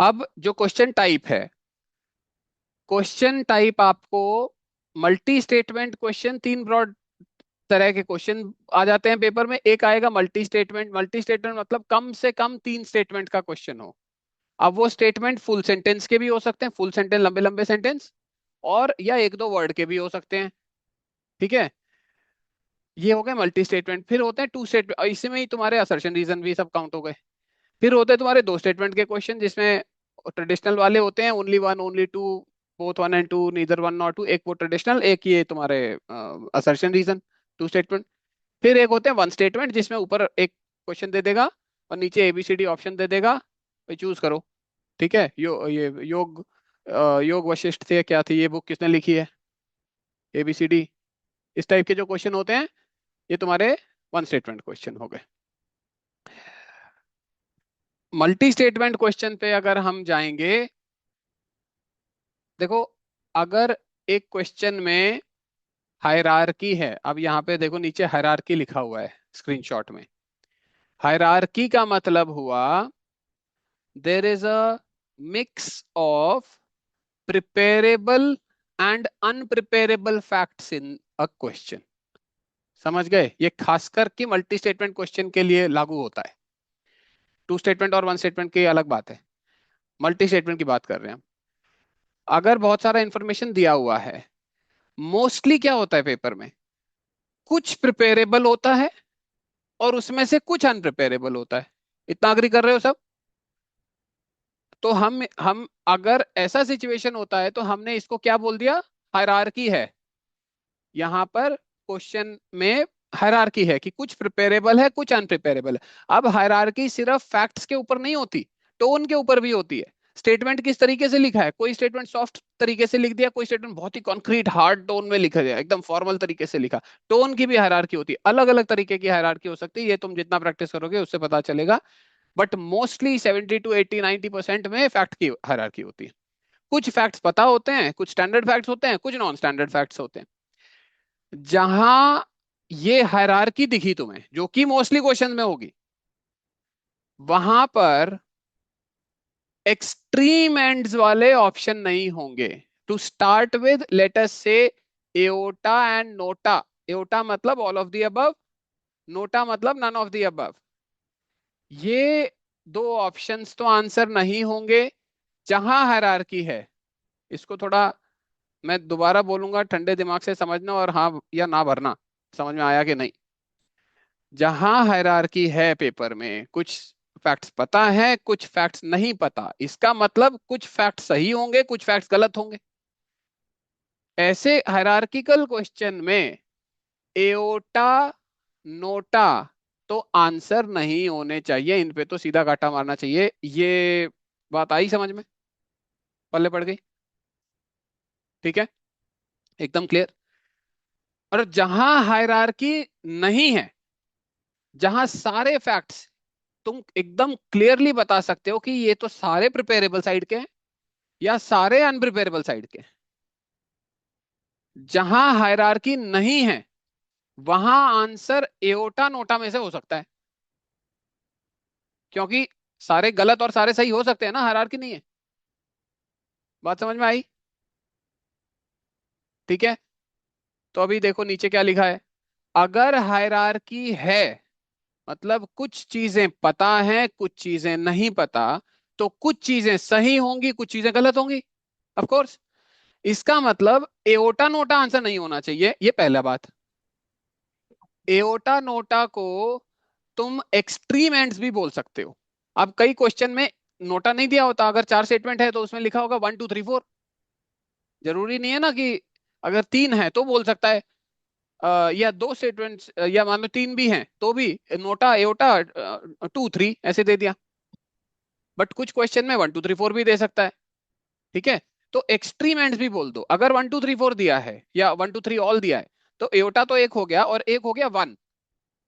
अब जो क्वेश्चन टाइप है, क्वेश्चन टाइप आपको मल्टी स्टेटमेंट क्वेश्चन, तीन ब्रॉड तरह के क्वेश्चन आ जाते हैं पेपर में। एक आएगा मल्टी स्टेटमेंट, मल्टी स्टेटमेंट मतलब कम से कम तीन स्टेटमेंट का क्वेश्चन हो। अब वो स्टेटमेंट फुल सेंटेंस के भी हो सकते हैं, फुल सेंटेंस लंबे लंबे सेंटेंस, और या एक दो वर्ड के भी हो सकते हैं। ठीक है, ये हो गए मल्टी स्टेटमेंट। फिर होते हैं टू स्टेटमेंट, और इसी में ही तुम्हारे असर्शन रीजन भी सब काउंट हो गए। फिर होते हैं तुम्हारे दो स्टेटमेंट के क्वेश्चन, जिसमें ट्रेडिशनल वाले होते हैं, only one only two, both one and two, neither one not two, एक वो ट्रेडिशनल, एक ये तुम्हारे असर्शन रीजन, टू स्टेटमेंट। फिर एक होते हैं वन स्टेटमेंट, जिसमें ऊपर एक क्वेश्चन दे देगा और नीचे एबीसीडी ऑप्शन दे देगा, भाई चूज करो। ठीक है, ये योग वशिष्ठ थे क्या थी, ये बुक किसने लिखी है, एबीसीडी, इस टाइप के जो क्वेश्चन होते हैं ये तुम्हारे वन स्टेटमेंट क्वेश्चन हो गए। मल्टी स्टेटमेंट क्वेश्चन पे अगर हम जाएंगे, देखो, अगर एक क्वेश्चन में हायरार्की है, अब यहाँ पे देखो नीचे हायरार्की लिखा हुआ है स्क्रीनशॉट में। हायरार्की का मतलब हुआ there is a mix of preparable and unpreparable facts in a question. समझ गए? ये खासकर कि मल्टी स्टेटमेंट क्वेश्चन के लिए लागू होता है। टू स्टेटमेंट और वन स्टेटमेंट की अलग बात है, मल्टी स्टेटमेंट की बात कर रहे हैं हम। अगर बहुत सारा इंफॉर्मेशन दिया हुआ है, मोस्टली क्या होता है पेपर में, कुछ प्रिपेरेबल होता है और उसमें से कुछ अनप्रिपेरेबल होता है। इतना अग्री कर रहे हो सब? तो हम अगर ऐसा सिचुएशन होता है तो हमने इसको क्या बोल दिया, हायरार्की है। यहाँ पर क्वेश्चन में हायरार्की है कि कुछ प्रिपेरेबल है कुछ अनप्रिपेरेबल है। अब हायरार्की सिर्फ फैक्ट्स के ऊपर नहीं होती, टोन के ऊपर भी होती है। स्टेटमेंट किस तरीके से लिखा है, कोई स्टेटमेंट सॉफ्ट तरीके से लिख दिया, कोई स्टेटमेंट बहुत ही कॉन्क्रीट हार्ड टोन में लिखा गया, एकदम फॉर्मल तरीके से लिखा। टोन की भी हायरार्की होती है, अलग अलग तरीके की हायरार्की हो सकती है, ये तुम जितना प्रैक्टिस करोगे उससे पता चलेगा। बट मोस्टली 70 to 80 90% में फैक्ट की हायरार्की होती है। कुछ फैक्ट्स पता होते हैं, कुछ स्टैंडर्ड फैक्ट्स होते हैं, कुछ नॉन स्टैंडर्ड फैक्ट्स होते हैं। जहां ये हायरार्की दिखी तुम्हें, जो कि मोस्टली क्वेश्चन में होगी, वहां पर एक्सट्रीम एंड्स वाले ऑप्शन नहीं होंगे। To start with let us से एओटा एंड नोटा। एओटा मतलब all of the above, NOTA मतलब नन ऑफ द अबव। ये दो ऑप्शंस तो आंसर नहीं होंगे जहां हायरार्की है। इसको थोड़ा मैं दोबारा बोलूंगा, ठंडे दिमाग से समझना और हाँ या ना भरना। समझ में आया कि नहीं? जहां हायरार्की है पेपर में, कुछ फैक्ट्स पता है, कुछ फैक्ट्स नहीं पता, इसका मतलब कुछ फैक्ट्स सही होंगे, कुछ फैक्ट्स गलत होंगे। ऐसे हायरार्किकल क्वेश्चन में एओटा, नोटा तो आंसर नहीं होने चाहिए, इन पे तो सीधा काटा मारना चाहिए। ये बात आई समझ में? पल्ले पड़ गई? ठीक है, एकदम क्लियर। और जहां हायरार्की नहीं है, जहां सारे फैक्ट्स तुम एकदम क्लियरली बता सकते हो कि ये तो सारे प्रिपेरेबल साइड के हैं या सारे अनप्रिपेरेबल साइड के हैं, जहां हायरार्की नहीं है वहां आंसर एओटा नोटा में से हो सकता है, क्योंकि सारे गलत और सारे सही हो सकते हैं ना, हायरार्की नहीं है। बात समझ में आई? ठीक है, तो अभी देखो नीचे क्या लिखा है। अगर हायरार्की है, मतलब कुछ चीजें पता हैं, कुछ चीजें नहीं पता, तो कुछ चीजें सही होंगी, कुछ चीजें गलत होंगी। ऑफ कोर्स, इसका मतलब एओटा नोटा आंसर नहीं होना चाहिए, ये पहला बात। एओटा नोटा को तुम एक्सट्रीम एंड्स भी बोल सकते हो। अब कई क्वेश्चन में नोटा नहीं दिया होता, अगर चार स्टेटमेंट है तो उसमें लिखा होगा 1 2 3 4। जरूरी नहीं है ना कि अगर तीन है तो बोल सकता है, या दो स्टेटमेंट्स या मान लो तीन भी हैं तो भी नोटा एओटा 2 3 ऐसे दे दिया। बट कुछ क्वेश्चन में 1 2 3 4 भी दे सकता है। ठीक है, तो एक्सट्रीम एंड्स भी बोल दो। अगर 1 2 3 4 दिया है या 1 2 3 ऑल दिया है, तो एओटा तो एक हो गया और एक हो गया 1,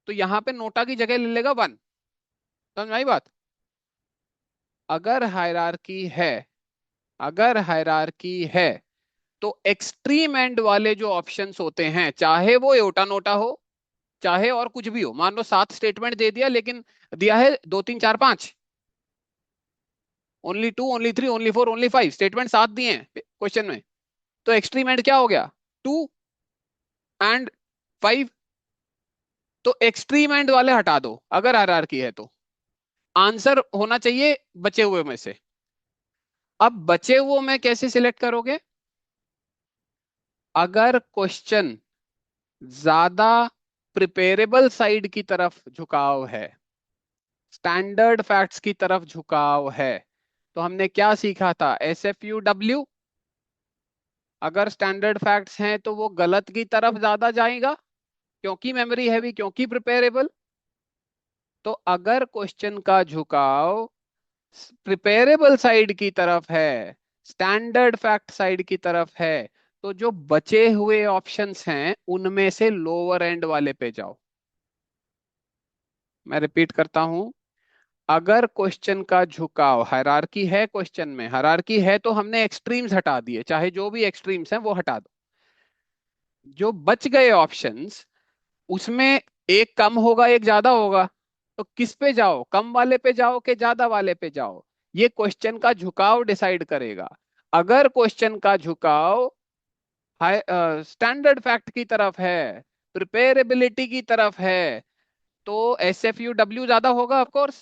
तो यहाँ पे नोटा की जगह ले लेगा 1। समझ में आई बात? अगर हायरार्की है, अगर हायरार्की है तो एक्सट्रीम एंड वाले जो ऑप्शंस होते हैं, चाहे वो एओटा नोटा हो, चाहे और कुछ भी हो, मान लो 7 स्टेटमेंट दे दिया लेकिन दिया है 2 3 4 5, only 2 only 3 only 4 only 5, statement 7 दिए हैं क्वेश्चन में, तो एक्सट्रीम एंड क्या हो गया? 2 एंड 5। तो एक्सट्रीम एंड वाले हटा दो अगर हायरार्की है तो। आंसर होना चाहिए बचे हुए में से। अब बचे हुए में कैसे सिलेक्ट करोगे? अगर क्वेश्चन ज्यादा प्रिपेरेबल साइड की तरफ झुकाव है, स्टैंडर्ड फैक्ट्स की तरफ झुकाव है, तो हमने क्या सीखा था? SFUW। अगर स्टैंडर्ड फैक्ट्स हैं तो वो गलत की तरफ ज्यादा जाएगा, क्योंकि मेमोरी हैवी, क्योंकि प्रिपेरेबल। तो अगर क्वेश्चन का झुकाव प्रिपेरेबल साइड की तरफ है, स्टैंडर्ड फैक्ट साइड की तरफ है, तो जो बचे हुए ऑप्शंस हैं उनमें से लोअर एंड वाले पे जाओ। मैं रिपीट करता हूं, अगर क्वेश्चन का झुकाव, हायरार्की है क्वेश्चन में, हायरार्की है तो हमने एक्सट्रीम्स हटा दिए, चाहे जो भी एक्सट्रीम्स हैं वो हटा दो। जो बच गए ऑप्शंस, उसमें एक कम होगा एक ज्यादा होगा, तो किस पे जाओ? कम वाले पे जाओ कि ज्यादा वाले पे जाओ? ये क्वेश्चन का झुकाव डिसाइड करेगा। अगर क्वेश्चन का झुकाव स्टैंडर्ड फैक्ट की तरफ है, प्रिपेरेबिलिटी की तरफ है, तो SFUW ज्यादा होगा ऑफ कोर्स।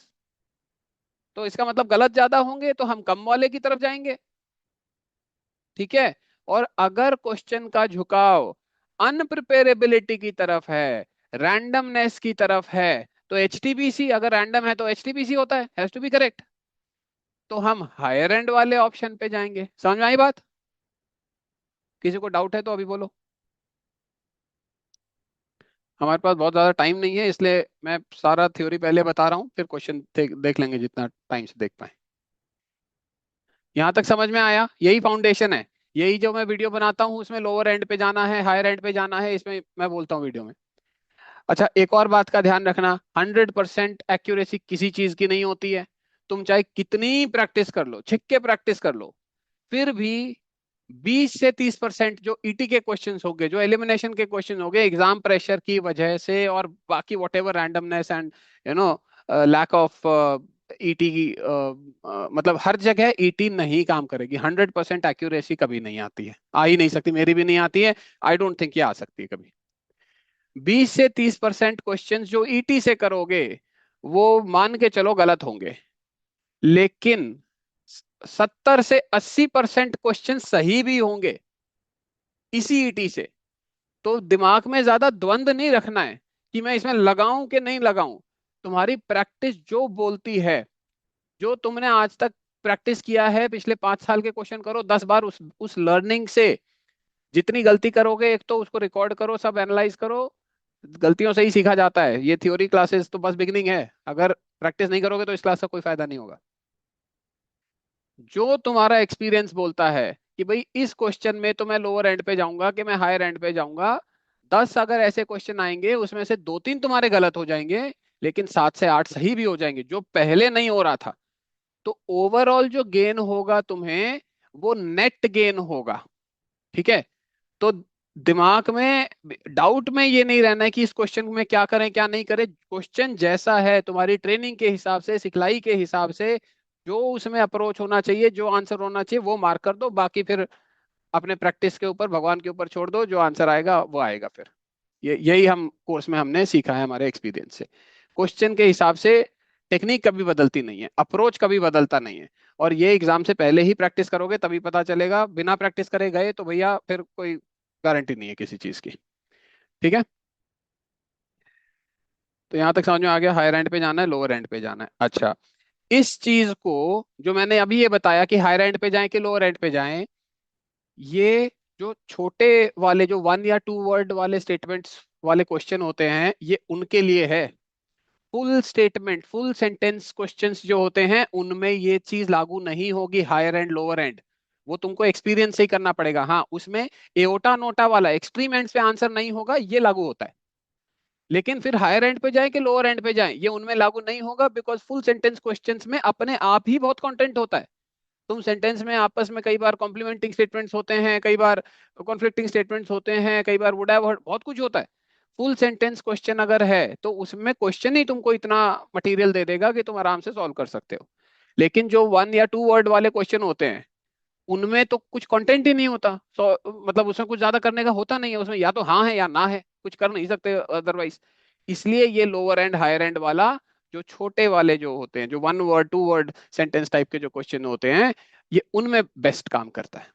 तो इसका मतलब गलत ज्यादा होंगे, तो हम कम वाले की तरफ जाएंगे। ठीक है, और अगर क्वेश्चन का झुकाव अनप्रिपेरेबिलिटी की तरफ है, रैंडमनेस की तरफ है, तो HTPC, अगर रैंडम है तो HTPC होता है, हैज टू बी करेक्ट, तो हम हायर एंड वाले ऑप्शन पे जाएंगे। समझ में आई बात? किसी को डाउट है तो अभी बोलो। हमारे पास बहुत ज्यादा टाइम नहीं है, इसलिए मैं सारा थ्योरी पहले बता रहा हूँ, फिर क्वेश्चन देख लेंगे जितना टाइम से देख पाए। यहाँ तक समझ में आया? यही फाउंडेशन है, यही जो मैं वीडियो बनाता हूँ उसमें लोअर एंड पे जाना है, हायर एंड पे जाना है, इसमें मैं बोलता हूँ वीडियो में। अच्छा, एक और बात का ध्यान रखना, 100% एक्यूरेसी किसी चीज की नहीं होती है। तुम चाहे कितनी प्रैक्टिस कर लो, छिक्के प्रैक्टिस कर लो, फिर भी 20 से 30% जो ईटी के क्वेश्चंस हो गए, जो एलिमिनेशन के क्वेश्चन हो गए एग्जाम प्रेशर की वजह से, और बाकी whatever randomness and you know lack of ET की, मतलब हर जगह ईटी नहीं काम करेगी। 100% एक्यूरेसी कभी नहीं आती है, आ ही नहीं सकती, मेरी भी नहीं आती है। आई डोंट थिंक ये आ सकती है कभी। 20 से 30% क्वेश्चन जो ईटी से करोगे वो मान के चलो गलत होंगे, लेकिन 70 से 80% क्वेश्चन सही भी होंगे इसी ईटी से। तो दिमाग में ज्यादा द्वंद नहीं रखना है कि मैं इसमें लगाऊं कि नहीं लगाऊं। तुम्हारी प्रैक्टिस जो बोलती है, जो तुमने आज तक प्रैक्टिस किया है, पिछले 5 साल के क्वेश्चन करो 10 बार, उस लर्निंग से जितनी गलती करोगे, एक तो उसको रिकॉर्ड करो, सब एनालाइज करो। गलतियों से ही सीखा जाता है। ये थ्योरी क्लासेस तो बस बिगिनिंग है, अगर प्रैक्टिस नहीं करोगे तो इस क्लास का कोई फायदा नहीं होगा। जो तुम्हारा एक्सपीरियंस बोलता है कि भाई इस क्वेश्चन में तो मैं लोअर एंड पे जाऊंगा कि मैं हायर एंड पे जाऊंगा, 10 अगर ऐसे क्वेश्चन आएंगे उसमें से 2-3 तुम्हारे गलत हो जाएंगे, लेकिन 7 से 8 सही भी हो जाएंगे जो पहले नहीं हो रहा था। तो ओवरऑल जो गेन होगा तुम्हें, वो नेट गेन होगा। ठीक है। तो दिमाग में, डाउट में ये नहीं रहना है कि इस क्वेश्चन में क्या करें क्या नहीं करें। क्वेश्चन जैसा है तुम्हारी ट्रेनिंग के हिसाब से, सिखलाई के हिसाब से, जो उसमें अप्रोच होना चाहिए, जो आंसर होना चाहिए वो मार्क कर दो। बाकी फिर अपने प्रैक्टिस के ऊपर, भगवान के ऊपर छोड़ दो, जो आंसर आएगा वो आएगा फिर। ये यही हम कोर्स में हमने सीखा है हमारे एक्सपीरियंस से। क्वेश्चन के हिसाब से टेक्निक कभी बदलती नहीं है, अप्रोच कभी बदलता नहीं है। और ये एग्जाम से पहले ही प्रैक्टिस करोगे तभी पता चलेगा, बिना प्रैक्टिस करे गए तो भैया फिर कोई गारंटी नहीं है किसी चीज की। ठीक है। तो यहाँ तक समझ में आ गया, हायर एंड पे जाना है लोअर एंड पे जाना है। अच्छा, इस चीज को जो मैंने अभी ये बताया कि हायर एंड पे जाएं कि लोअर एंड पे जाएं, ये जो छोटे वाले, जो 1 या 2 वर्ड वाले स्टेटमेंट्स वाले क्वेश्चन होते हैं, ये उनके लिए है। Full statement, full sentence questions जो होते हैं उनमें ये चीज लागू नहीं होगी, हायर एंड लोअर एंड। वो तुमको एक्सपीरियंस से ही करना पड़ेगा। हाँ, उसमें एओटा नोटा वाला एक्सट्रीम एंड्स पे आंसर नहीं होगा, ये लागू होता है। लेकिन फिर हायर एंड पे जाए कि लोअर एंड पे जाए, ये उनमें लागू नहीं होगा, बिकॉज फुल सेंटेंस क्वेश्चंस में अपने आप ही बहुत कंटेंट होता है। तुम सेंटेंस में आपस में कई बार कॉम्प्लीमेंटिंग स्टेटमेंट्स होते हैं, कई बार कॉन्फ्लिक्टिंग स्टेटमेंट्स होते हैं, कई बार वुड हैव, बहुत कुछ होता है। फुल सेंटेंस क्वेश्चन अगर है तो उसमें क्वेश्चन ही तुमको इतना मटेरियल दे देगा कि तुम आराम से सॉल्व कर सकते हो। लेकिन जो 1 या 2 वर्ड वाले क्वेश्चन होते हैं, उनमें तो कुछ कंटेंट ही नहीं होता। मतलब उसमें कुछ ज्यादा करने का होता नहीं है, उसमें या तो हाँ है या ना है, कुछ कर नहीं सकते अदरवाइज। इसलिए ये लोअर एंड हायर एंड वाला, जो छोटे वाले जो होते हैं, जो 1 वर्ड 2 वर्ड सेंटेंस टाइप के जो क्वेश्चन होते हैं, ये उनमें बेस्ट काम करता है।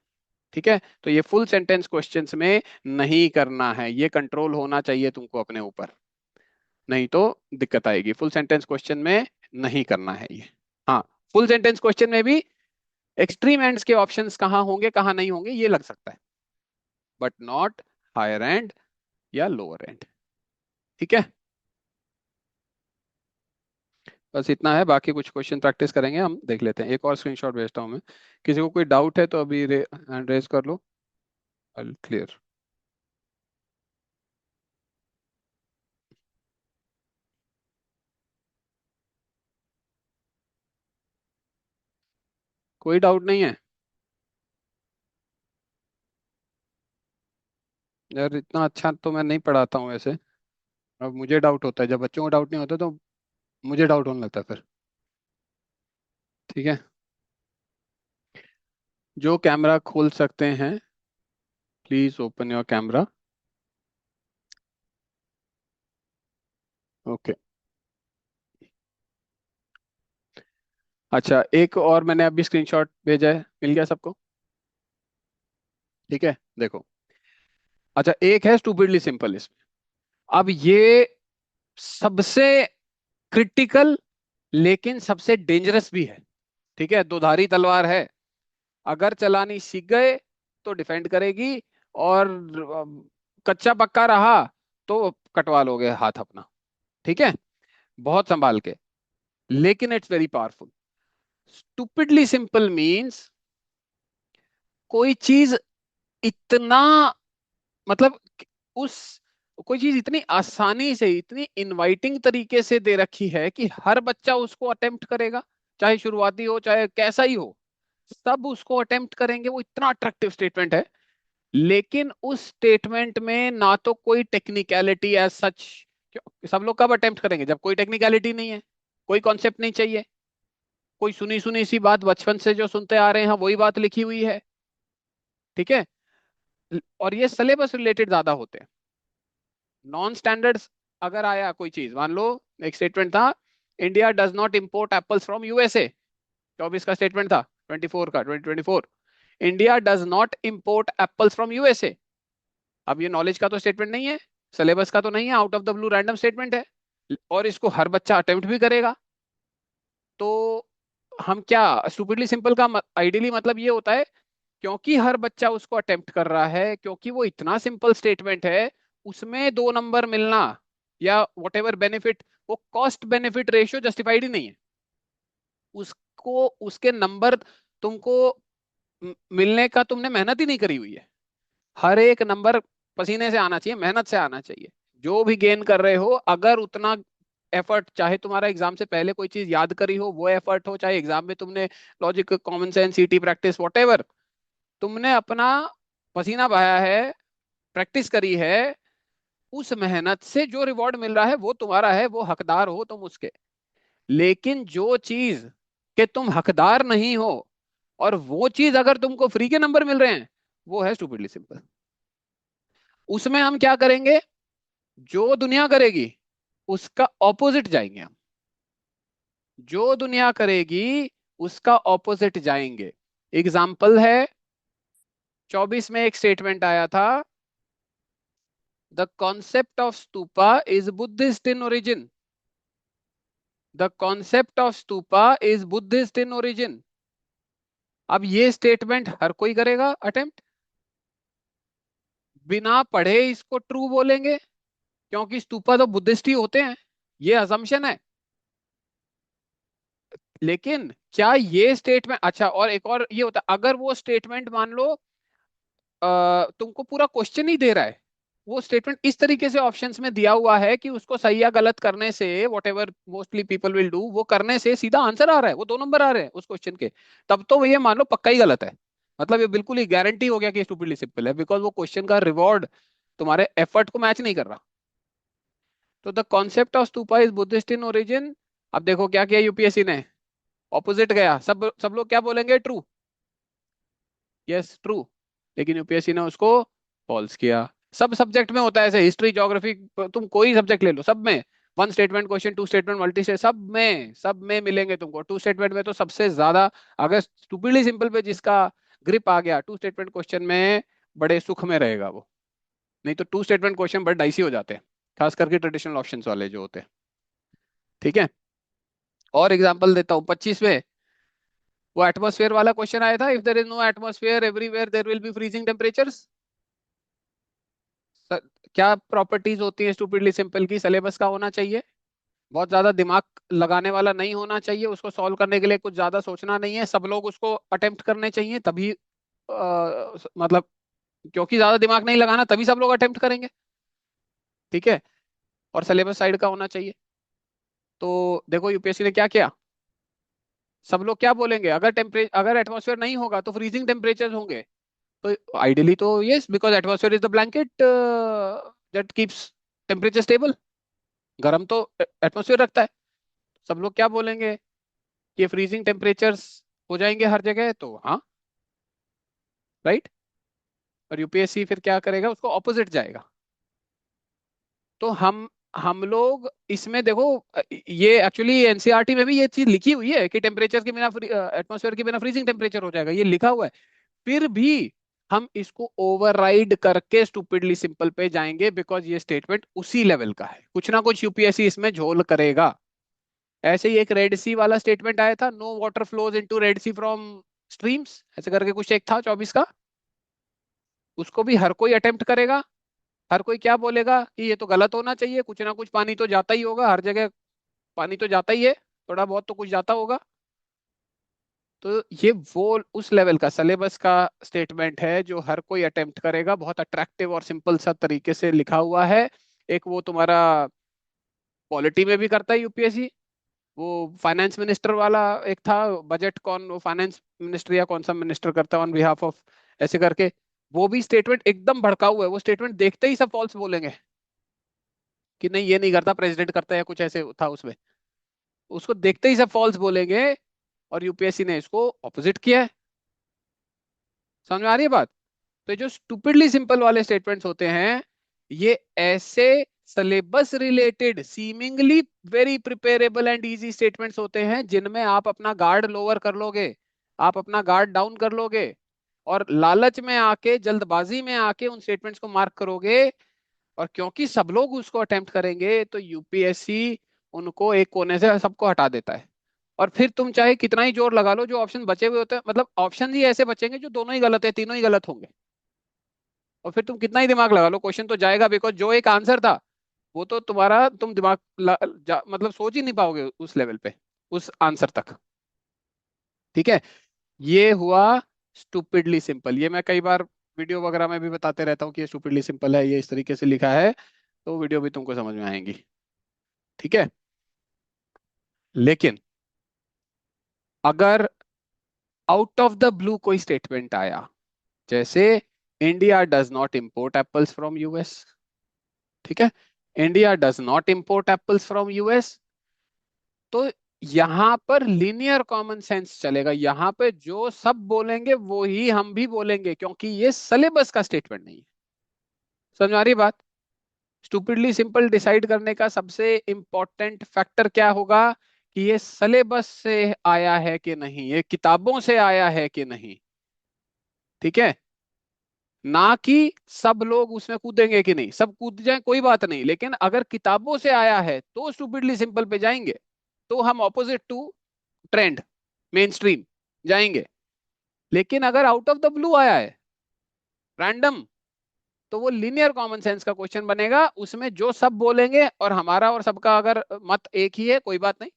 ठीक है। तो ये फुल सेंटेंस क्वेश्चंस में नहीं करना है, ये कंट्रोल होना चाहिए तुमको अपने ऊपर, नहीं तो दिक्कत आएगी। फुल सेंटेंस क्वेश्चन में नहीं करना है ये। हाँ, फुल सेंटेंस क्वेश्चन में भी एक्सट्रीम एंड्स के ऑप्शंस कहाँ होंगे कहाँ नहीं होंगे ये लग सकता है, बट नॉट हायर एंड या लोअर एंड। ठीक है। बस इतना है, बाकी कुछ क्वेश्चन प्रैक्टिस करेंगे हम, देख लेते हैं। एक और स्क्रीनशॉट भेजता हूँ मैं। किसी को कोई डाउट है तो अभी हैंड रेज कर लो। क्लियर। कोई डाउट नहीं है यार, इतना अच्छा तो मैं नहीं पढ़ाता हूँ वैसे। अब मुझे डाउट होता है, जब बच्चों को डाउट नहीं होता तो मुझे डाउट होने लगता है फिर। ठीक है। जो कैमरा खोल सकते हैं, please open your camera. Okay. अच्छा, एक और मैंने अभी स्क्रीनशॉट भेजा है, मिल गया सबको? ठीक है, देखो। अच्छा, एक है स्टूपिडली सिंपल इसमें। अब ये सबसे क्रिटिकल लेकिन सबसे डेंजरस भी है। ठीक है, दो धारी तलवार है। अगर चलानी सीख गए तो डिफेंड करेगी, और कच्चा पक्का रहा तो कटवा लोगे हाथ अपना। ठीक है, बहुत संभाल के। लेकिन it's very powerful. Stupidly simple means कोई चीज इतना, मतलब उस, कोई चीज इतनी आसानी से, इतनी इनवाइटिंग तरीके से दे रखी है कि हर बच्चा उसको अटेम्प्ट करेगा, चाहे शुरुआती हो चाहे कैसा ही हो। सब उसको अटेम्प्ट करेंगे, वो इतना अट्रैक्टिव स्टेटमेंट है। लेकिन उस स्टेटमेंट में ना तो कोई टेक्निकलिटी एज सच, सब लोग कब अटेम्प्ट करेंगे जब कोई टेक्निकलिटी नहीं है, कोई कॉन्सेप्ट नहीं चाहिए, कोई सुनी सुनी सी बात बचपन से जो सुनते आ रहे हैं वही बात लिखी हुई है। ठीक है। और ये सिलेबस रिलेटेड ज्यादा होते हैं। नॉन स्टैंडर्ड्स अगर आया कोई चीज, मान लो एक स्टेटमेंट था, India does not import apples from USA, 24 का स्टेटमेंट था, 24 का 2024, India does not import apples from USA. अब ये नॉलेज का तो स्टेटमेंट नहीं है, सिलेबस का तो नहीं है, out of the blue random statement है, और इसको हर बच्चा अटेम्प्ट भी करेगा। तो हम क्या, स्टूपिडली सिंपल का आइडियली मतलब ये होता है, क्योंकि हर बच्चा उसको अटेम्प्ट कर रहा है, क्योंकि वो इतना सिंपल स्टेटमेंट है, उसमें 2 नंबर मिलना या वट एवर बेनिफिट, वो कॉस्ट बेनिफिट रेशियो जस्टिफाइड ही नहीं है। उसको उसके नंबर तुमको मिलने का तुमने मेहनत ही नहीं करी हुई है। हर एक नंबर पसीने से आना चाहिए, मेहनत से आना चाहिए। जो भी गेन कर रहे हो, अगर उतना एफर्ट, चाहे तुम्हारा एग्जाम से पहले कोई चीज याद करी हो वो एफर्ट हो, चाहे एग्जाम में तुमने लॉजिक, कॉमन सेंस, सीटी प्रैक्टिस, वट एवर, तुमने अपना पसीना बहाया है, प्रैक्टिस करी है, उस मेहनत से जो रिवॉर्ड मिल रहा है वो तुम्हारा है, वो हकदार हो तुम उसके। लेकिन जो चीज के तुम हकदार नहीं हो, और वो चीज अगर तुमको फ्री के नंबर मिल रहे हैं, वो है स्टूपिडली सिंपल। उसमें हम क्या करेंगे, जो दुनिया करेगी उसका ऑपोजिट जाएंगे हम। जो दुनिया करेगी उसका ऑपोजिट जाएंगे। एग्जाम्पल है, 24 में एक स्टेटमेंट आया था, the concept of stupa is Buddhist in origin. The concept of stupa is Buddhist in origin. अब ये स्टेटमेंट हर कोई करेगा अटेम्प्ट, बिना पढ़े इसको ट्रू बोलेंगे, क्योंकि स्तूपा तो बुद्धिस्ट ही होते हैं, ये असम्पशन है। लेकिन क्या ये स्टेटमेंट, अच्छा, और एक और ये होता, अगर वो स्टेटमेंट मान लो तुमको पूरा क्वेश्चन ही दे रहा है, वो स्टेटमेंट इस तरीके से ऑप्शंस में दिया हुआ है कि उसको सही या गलत करने से, what ever mostly people will do, वो करने से सीधा आंसर आ रहा है, वो 2 नंबर आ रहे हैं उस क्वेश्चन के, तब तो ये मान लो पक्का ही गलत है। मतलब ये बिल्कुल ही गारंटी हो गया कि स्टूपिडली सिंपल है, बिकॉज वो क्वेश्चन का रिवॉर्ड तुम्हारे एफर्ट को मैच नहीं कर रहा। तो the concept of stupa is Buddhist in origin. अब देखो क्या किया यूपीएससी ने, ऑपोजिट गया, सब सब लोग क्या बोलेंगे, ट्रू, यस ट्रू। लेकिन यूपीएससी ने उसको फॉल्स किया। सब सब्जेक्ट में होता है ऐसे, हिस्ट्री, ज्योग्राफी, तुम कोई सब्जेक्ट ले लो, सब में one statement question, two statement multi state, सब में मिलेंगे तुमको। टू स्टेटमेंट में तो सबसे ज्यादा, अगर स्टूपिडली सिंपल पे जिसका ग्रिप आ गया टू स्टेटमेंट क्वेश्चन में, बड़े सुख में रहेगा वो। नहीं तो टू स्टेटमेंट क्वेश्चन बड़े डाइसी हो जाते हैं, खास करके ट्रेडिशनल ऑप्शंस वाले जो होते हैं। ठीक है। और एग्जांपल देता हूँ, 25 में वो एटमॉस्फेयर वाला क्वेश्चन आया था, if there is no atmosphere everywhere there will be freezing temperatures. क्या प्रॉपर्टीज होती है स्टूपिडली सिंपल की, सिलेबस का होना चाहिए, बहुत ज्यादा दिमाग लगाने वाला नहीं होना चाहिए, उसको सॉल्व करने के लिए कुछ ज्यादा सोचना नहीं है, सब लोग उसको अटेम्प्ट करने चाहिए तभी, मतलब क्योंकि ज्यादा दिमाग नहीं लगाना तभी सब लोग अटेम्प्ट करेंगे। ठीक है। और सिलेबस साइड का होना चाहिए। तो देखो यूपीएससी ने क्या किया, सब लोग क्या बोलेंगे, अगर टेम्परेचर, अगर एटमॉस्फेयर नहीं होगा तो फ्रीजिंग टेम्परेचर होंगे। तो आइडियली तो yes, because atmosphere is the blanket that keeps temperature stable. गर्म तो एटमॉस्फेयर रखता है। सब लोग क्या बोलेंगे कि फ्रीजिंग टेम्परेचर्स हो जाएंगे हर जगह, तो हाँ, राइट। और यूपीएससी फिर क्या करेगा, उसको ऑपोजिट जाएगा। तो हम लोग इसमें देखो, ये एक्चुअली एनसीईआरटी में भी ये चीज लिखी हुई है कि टेम्परेचर के बिना, एटमॉस्फेयर के बिना फ्रीजिंग टेम्परेचर हो जाएगा, ये लिखा हुआ है। फिर भी हम इसको ओवरराइड करके स्टूपिडली सिंपल पे जाएंगे, बिकॉज ये स्टेटमेंट उसी लेवल का है, कुछ ना कुछ यूपीएससी इसमें झोल करेगा। ऐसे ही एक रेड सी वाला स्टेटमेंट आया था, no water flows into Red Sea from streams, ऐसे करके कुछ एक था 24 का। उसको भी हर कोई अटेम्प्ट करेगा। हर कोई क्या बोलेगा कि ये तो गलत होना चाहिए, कुछ ना कुछ पानी तो जाता ही होगा हर जगह, पानी तो जाता ही है, थोड़ा बहुत तो कुछ जाता होगा। तो ये वो उस लेवल का सिलेबस का स्टेटमेंट है जो हर कोई अटेम्प्ट करेगा, बहुत अट्रैक्टिव और सिंपल सा तरीके से लिखा हुआ है। एक वो तुम्हारा पॉलिटी में भी करता है यूपीएससी, वो फाइनेंस मिनिस्टर वाला एक था, बजट कौन, वो फाइनेंस मिनिस्टर या कौन सा मिनिस्टर करता है ऑन बिहाफ ऑफ, ऐसे करके, वो भी स्टेटमेंट एकदम भड़का हुआ है, वो स्टेटमेंट देखते ही सब फॉल्स बोलेंगे कि नहीं ये नहीं करता, प्रेसिडेंट करता है, या कुछ ऐसे था उसमें, उसको देखते ही सब फॉल्स बोलेंगे। और यूपीएससी ने इसको ऑपोजिट किया है। समझ में आ रही है बात? तो ये जो स्टूपिडली सिंपल वाले स्टेटमेंट्स होते हैं, ये ऐसे syllabus related seemingly very preparable and easy statements होते हैं जिनमें आप अपना गार्ड लोअर कर लोगे, आप अपना गार्ड डाउन कर लोगे, और लालच में आके, जल्दबाजी में आके उन स्टेटमेंट्स को मार्क करोगे, और क्योंकि सब लोग उसको अटेम्प्ट करेंगे तो यूपीएससी उनको एक कोने से सबको हटा देता है। और फिर तुम चाहे कितना ही जोर लगा लो, जो ऑप्शन बचे हुए होते हैं, मतलब ऑप्शन ही ऐसे बचेंगे जो दोनों ही गलत है, तीनों ही गलत होंगे, और फिर तुम कितना ही दिमाग लगा लो क्वेश्चन तो जाएगा, बिकॉज जो एक आंसर था वो तो तुम्हारा, तुम दिमाग मतलब सोच ही नहीं पाओगे उस लेवल पे, उस आंसर तक। ठीक है, ये हुआ स्टूपिडली सिंपल। ये मैं कई बार वीडियो वगैरह में भी बताते रहता हूँ कि ये स्टूपिडली सिंपल है, ये इस तरीके से लिखा है, तो वीडियो भी तुमको समझ में आएंगी। ठीक है, लेकिन अगर आउट ऑफ द ब्लू कोई स्टेटमेंट आया, जैसे India does not import apples from US, ठीक है, India does not import apples from US, तो यहां पर लीनियर कॉमन सेंस चलेगा, यहां पे जो सब बोलेंगे वो ही हम भी बोलेंगे, क्योंकि ये सिलेबस का स्टेटमेंट नहीं है। समझ में आ रही है बात? स्टूपिडली सिंपल डिसाइड करने का सबसे इंपॉर्टेंट फैक्टर क्या होगा, कि ये सिलेबस से आया है कि नहीं, ये किताबों से आया है कि नहीं। ठीक है, ना कि सब लोग उसमें कूदेंगे कि नहीं, सब कूद जाए कोई बात नहीं, लेकिन अगर किताबों से आया है तो स्टूपिडली सिंपल पे जाएंगे, तो हम opposite to trend, mainstream जाएंगे। लेकिन अगर आउट ऑफ द ब्लू आया है, रैंडम, तो वो लीनियर कॉमन सेंस का क्वेश्चन बनेगा, उसमें जो सब बोलेंगे और हमारा और सबका अगर मत एक ही है, कोई बात नहीं,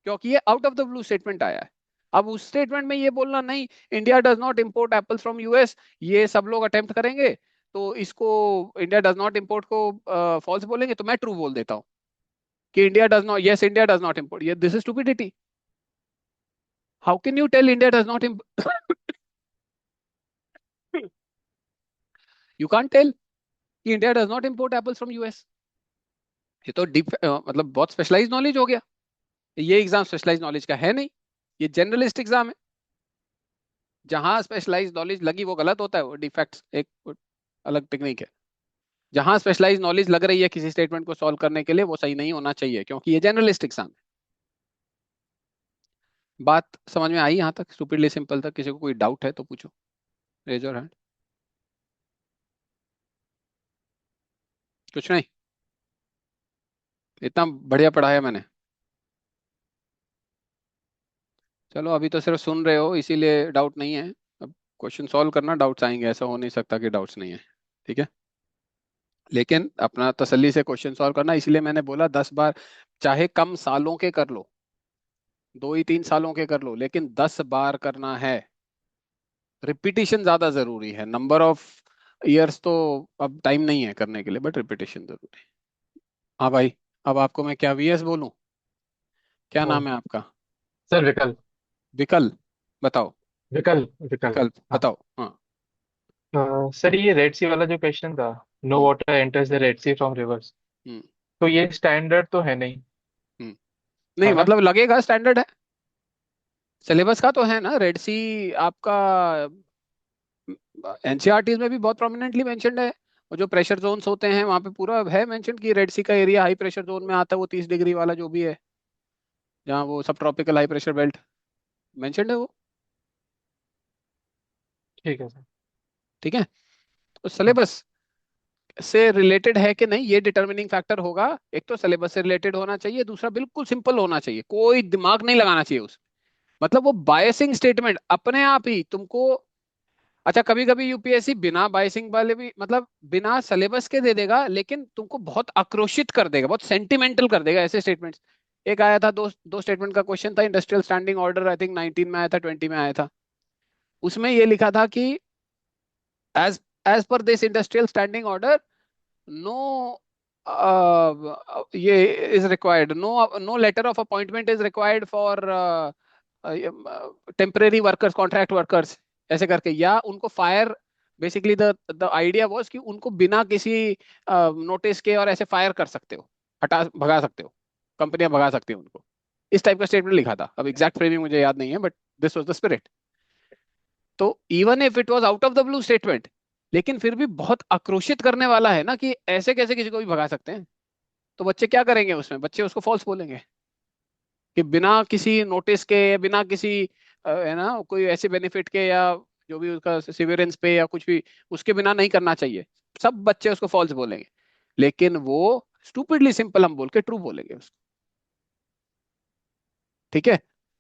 क्योंकि ये out of the blue statement आया है। अब उस स्टेटमेंट में ये बोलना नहीं, India does not import apples from US, ये सब लोग अटेम्प्ट करेंगे, तो इसको इंडिया डज नॉट इम्पोर्ट को फॉल्स बोलेंगे, तो मैं ट्रू बोल देता हूँ कि India does not, yes India does not import, ये this is stupidity. How can you tell India does not, you can't tell कि India does not import apples from US. ये तो डीप मतलब बहुत स्पेशलाइज नॉलेज हो गया। ये exam specialise knowledge का है नहीं, ये जनरलिस्ट एग्जाम है। जहां स्पेशलाइज नॉलेज लगी वो गलत होता है, वो डिफेक्ट्स एक अलग टेक्निक है। जहां स्पेशलाइज नॉलेज लग रही है किसी स्टेटमेंट को सॉल्व करने के लिए, वो सही नहीं होना चाहिए, क्योंकि ये जनरलिस्ट एग्जाम है। बात समझ में आई यहाँ तक, स्टूपिडली सिंपल तक? किसी को कोई डाउट है तो पूछो, रेज योर हैंड। कुछ नहीं, इतना बढ़िया पढ़ाया मैंने। चलो अभी तो सिर्फ सुन रहे हो इसीलिए डाउट नहीं है, अब क्वेश्चन सॉल्व करना, डाउट्स आएंगे, ऐसा हो नहीं सकता कि डाउट्स नहीं है। ठीक है, लेकिन अपना तसल्ली से क्वेश्चन सॉल्व करना, इसलिए मैंने बोला 10 बार, चाहे कम सालों के कर लो, 2 ही 3 सालों के कर लो, लेकिन 10 बार करना है। रिपीटिशन ज्यादा जरूरी है, नंबर ऑफ ईयर्स तो अब टाइम नहीं है करने के लिए, बट रिपीटिशन जरूरी है। हाँ भाई, अब आपको मैं क्या वीएस बोलूं? क्या हाँ नाम है आपका? सर, विकल्प। विकल्प? बताओ। विकल्प विकल्प। विकल्प हाँ। बताओ, हाँ। सर, ये रेड सी वाला जो क्वेश्चन था, no hmm. Water enters the Red Sea from rivers, hmm. तो ये स्टैंडर्ड तो है नहीं, हम्म। नहीं है ना? मतलब लगेगा स्टैंडर्ड है, सिलेबस का तो है ना, रेड सी आपका एनसीईआरटी में भी बहुत प्रोमिनेंटली मेंशन्ड है। और जो प्रेशर जोन्स होते हैं वहां पे पूरा है मेंशन कि रेड सी का एरिया हाई प्रेशर जोन में आता है, वो 30 डिग्री वाला जो भी है, जहाँ वो सब tropical high pressure belt mentioned है वो। ठीक है सर। ठीक है, तो हाँ। सिलेबस से रिलेटेड है कि नहीं, ये डिटर्मिनिंग फैक्टर होगा। एक तो सिलेबस से रिलेटेड होना चाहिए, दूसरा बिल्कुल सिंपल होना चाहिए, कोई दिमाग नहीं लगाना चाहिए उस, मतलब वो बायसिंग स्टेटमेंट अपने आप ही तुमको। अच्छा, कभी कभी यूपीएससी बिना बायसिंग वाले भी, मतलब बिना सिलेबस के दे देगा, लेकिन तुमको बहुत आक्रोशित कर देगा, बहुत सेंटिमेंटल कर देगा ऐसे स्टेटमेंट्स। एक आया था, दो दो स्टेटमेंट का क्वेश्चन था, industrial standing order, I think 19 में आया था, 20 में आया था। उसमें ये लिखा था कि as as per this industrial standing order, no ये is required, no no letter of appointment is required for temporary workers, contract workers, ऐसे करके, या उनको fire, basically the the idea was कि उनको बिना किसी नोटिस के और ऐसे फायर कर सकते हो, हटा भगा सकते हो, कंपनियां भगा सकती हैं उनको। इस टाइप का स्टेटमेंट लिखा था, अब एग्जैक्ट फ्रेमिंग मुझे याद नहीं है, but this was the spirit. तो even if it was out of the blue statement, लेकिन फिर भी बहुत आक्रोशित करने वाला है ना, कि ऐसे कैसे किसी को भी भगा सकते हैं। तो बच्चे क्या करेंगे उसमें, बच्चे उसको फॉल्स बोलेंगे कि बिना किसी नोटिस के, या बिना किसी है ना, कोई ऐसे बेनिफिट के, या जो भी उसका सिवियरेंस पे या कुछ भी, उसके बिना नहीं करना चाहिए। सब बच्चे उसको फॉल्स बोलेंगे, लेकिन वो स्टूपिडली सिंपल हम बोल के ट्रू बोलेंगे उसको। ठीक है,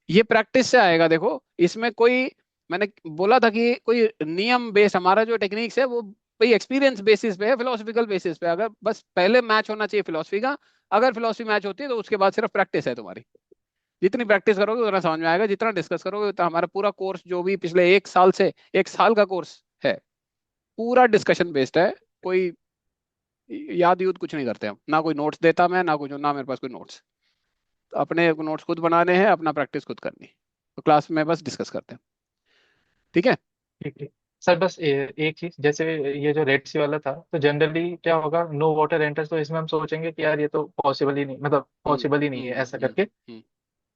ये प्रैक्टिस से आएगा। देखो इसमें कोई, मैंने बोला था कि कोई नियम बेस, हमारा जो टेक्निक्स है वो भाई एक्सपीरियंस बेसिस पे है, फिलोसफिकल बेसिस पे। अगर बस पहले मैच होना चाहिए फिलोसफी का, अगर फिलोसफी मैच होती है तो उसके बाद सिर्फ प्रैक्टिस है तुम्हारी। जितनी प्रैक्टिस करोगे उतना समझ में आएगा, जितना डिस्कस करोगे उतना। हमारा पूरा कोर्स जो भी पिछले 1 साल से, 1 साल का कोर्स है, पूरा डिस्कशन बेस्ड है। कोई याद यूद कुछ नहीं करते हम, ना कोई नोट्स देता मैं, ना कुछ, ना मेरे पास कोई नोट्स। अपने नोट्स खुद बनाने हैं, अपना प्रैक्टिस खुद करनी, तो क्लास में बस डिस्कस करते हैं। ठीक है। ठीक ठीक। सर बस एक चीज, जैसे ये जो रेड सी वाला था, तो जनरली क्या होगा, नो वाटर एंटर्स, तो इसमें हम सोचेंगे कि यार ये तो पॉसिबल ही नहीं, मतलब हम्म पॉसिबल ही नहीं है हम्म ऐसा हम्म करके। हम्म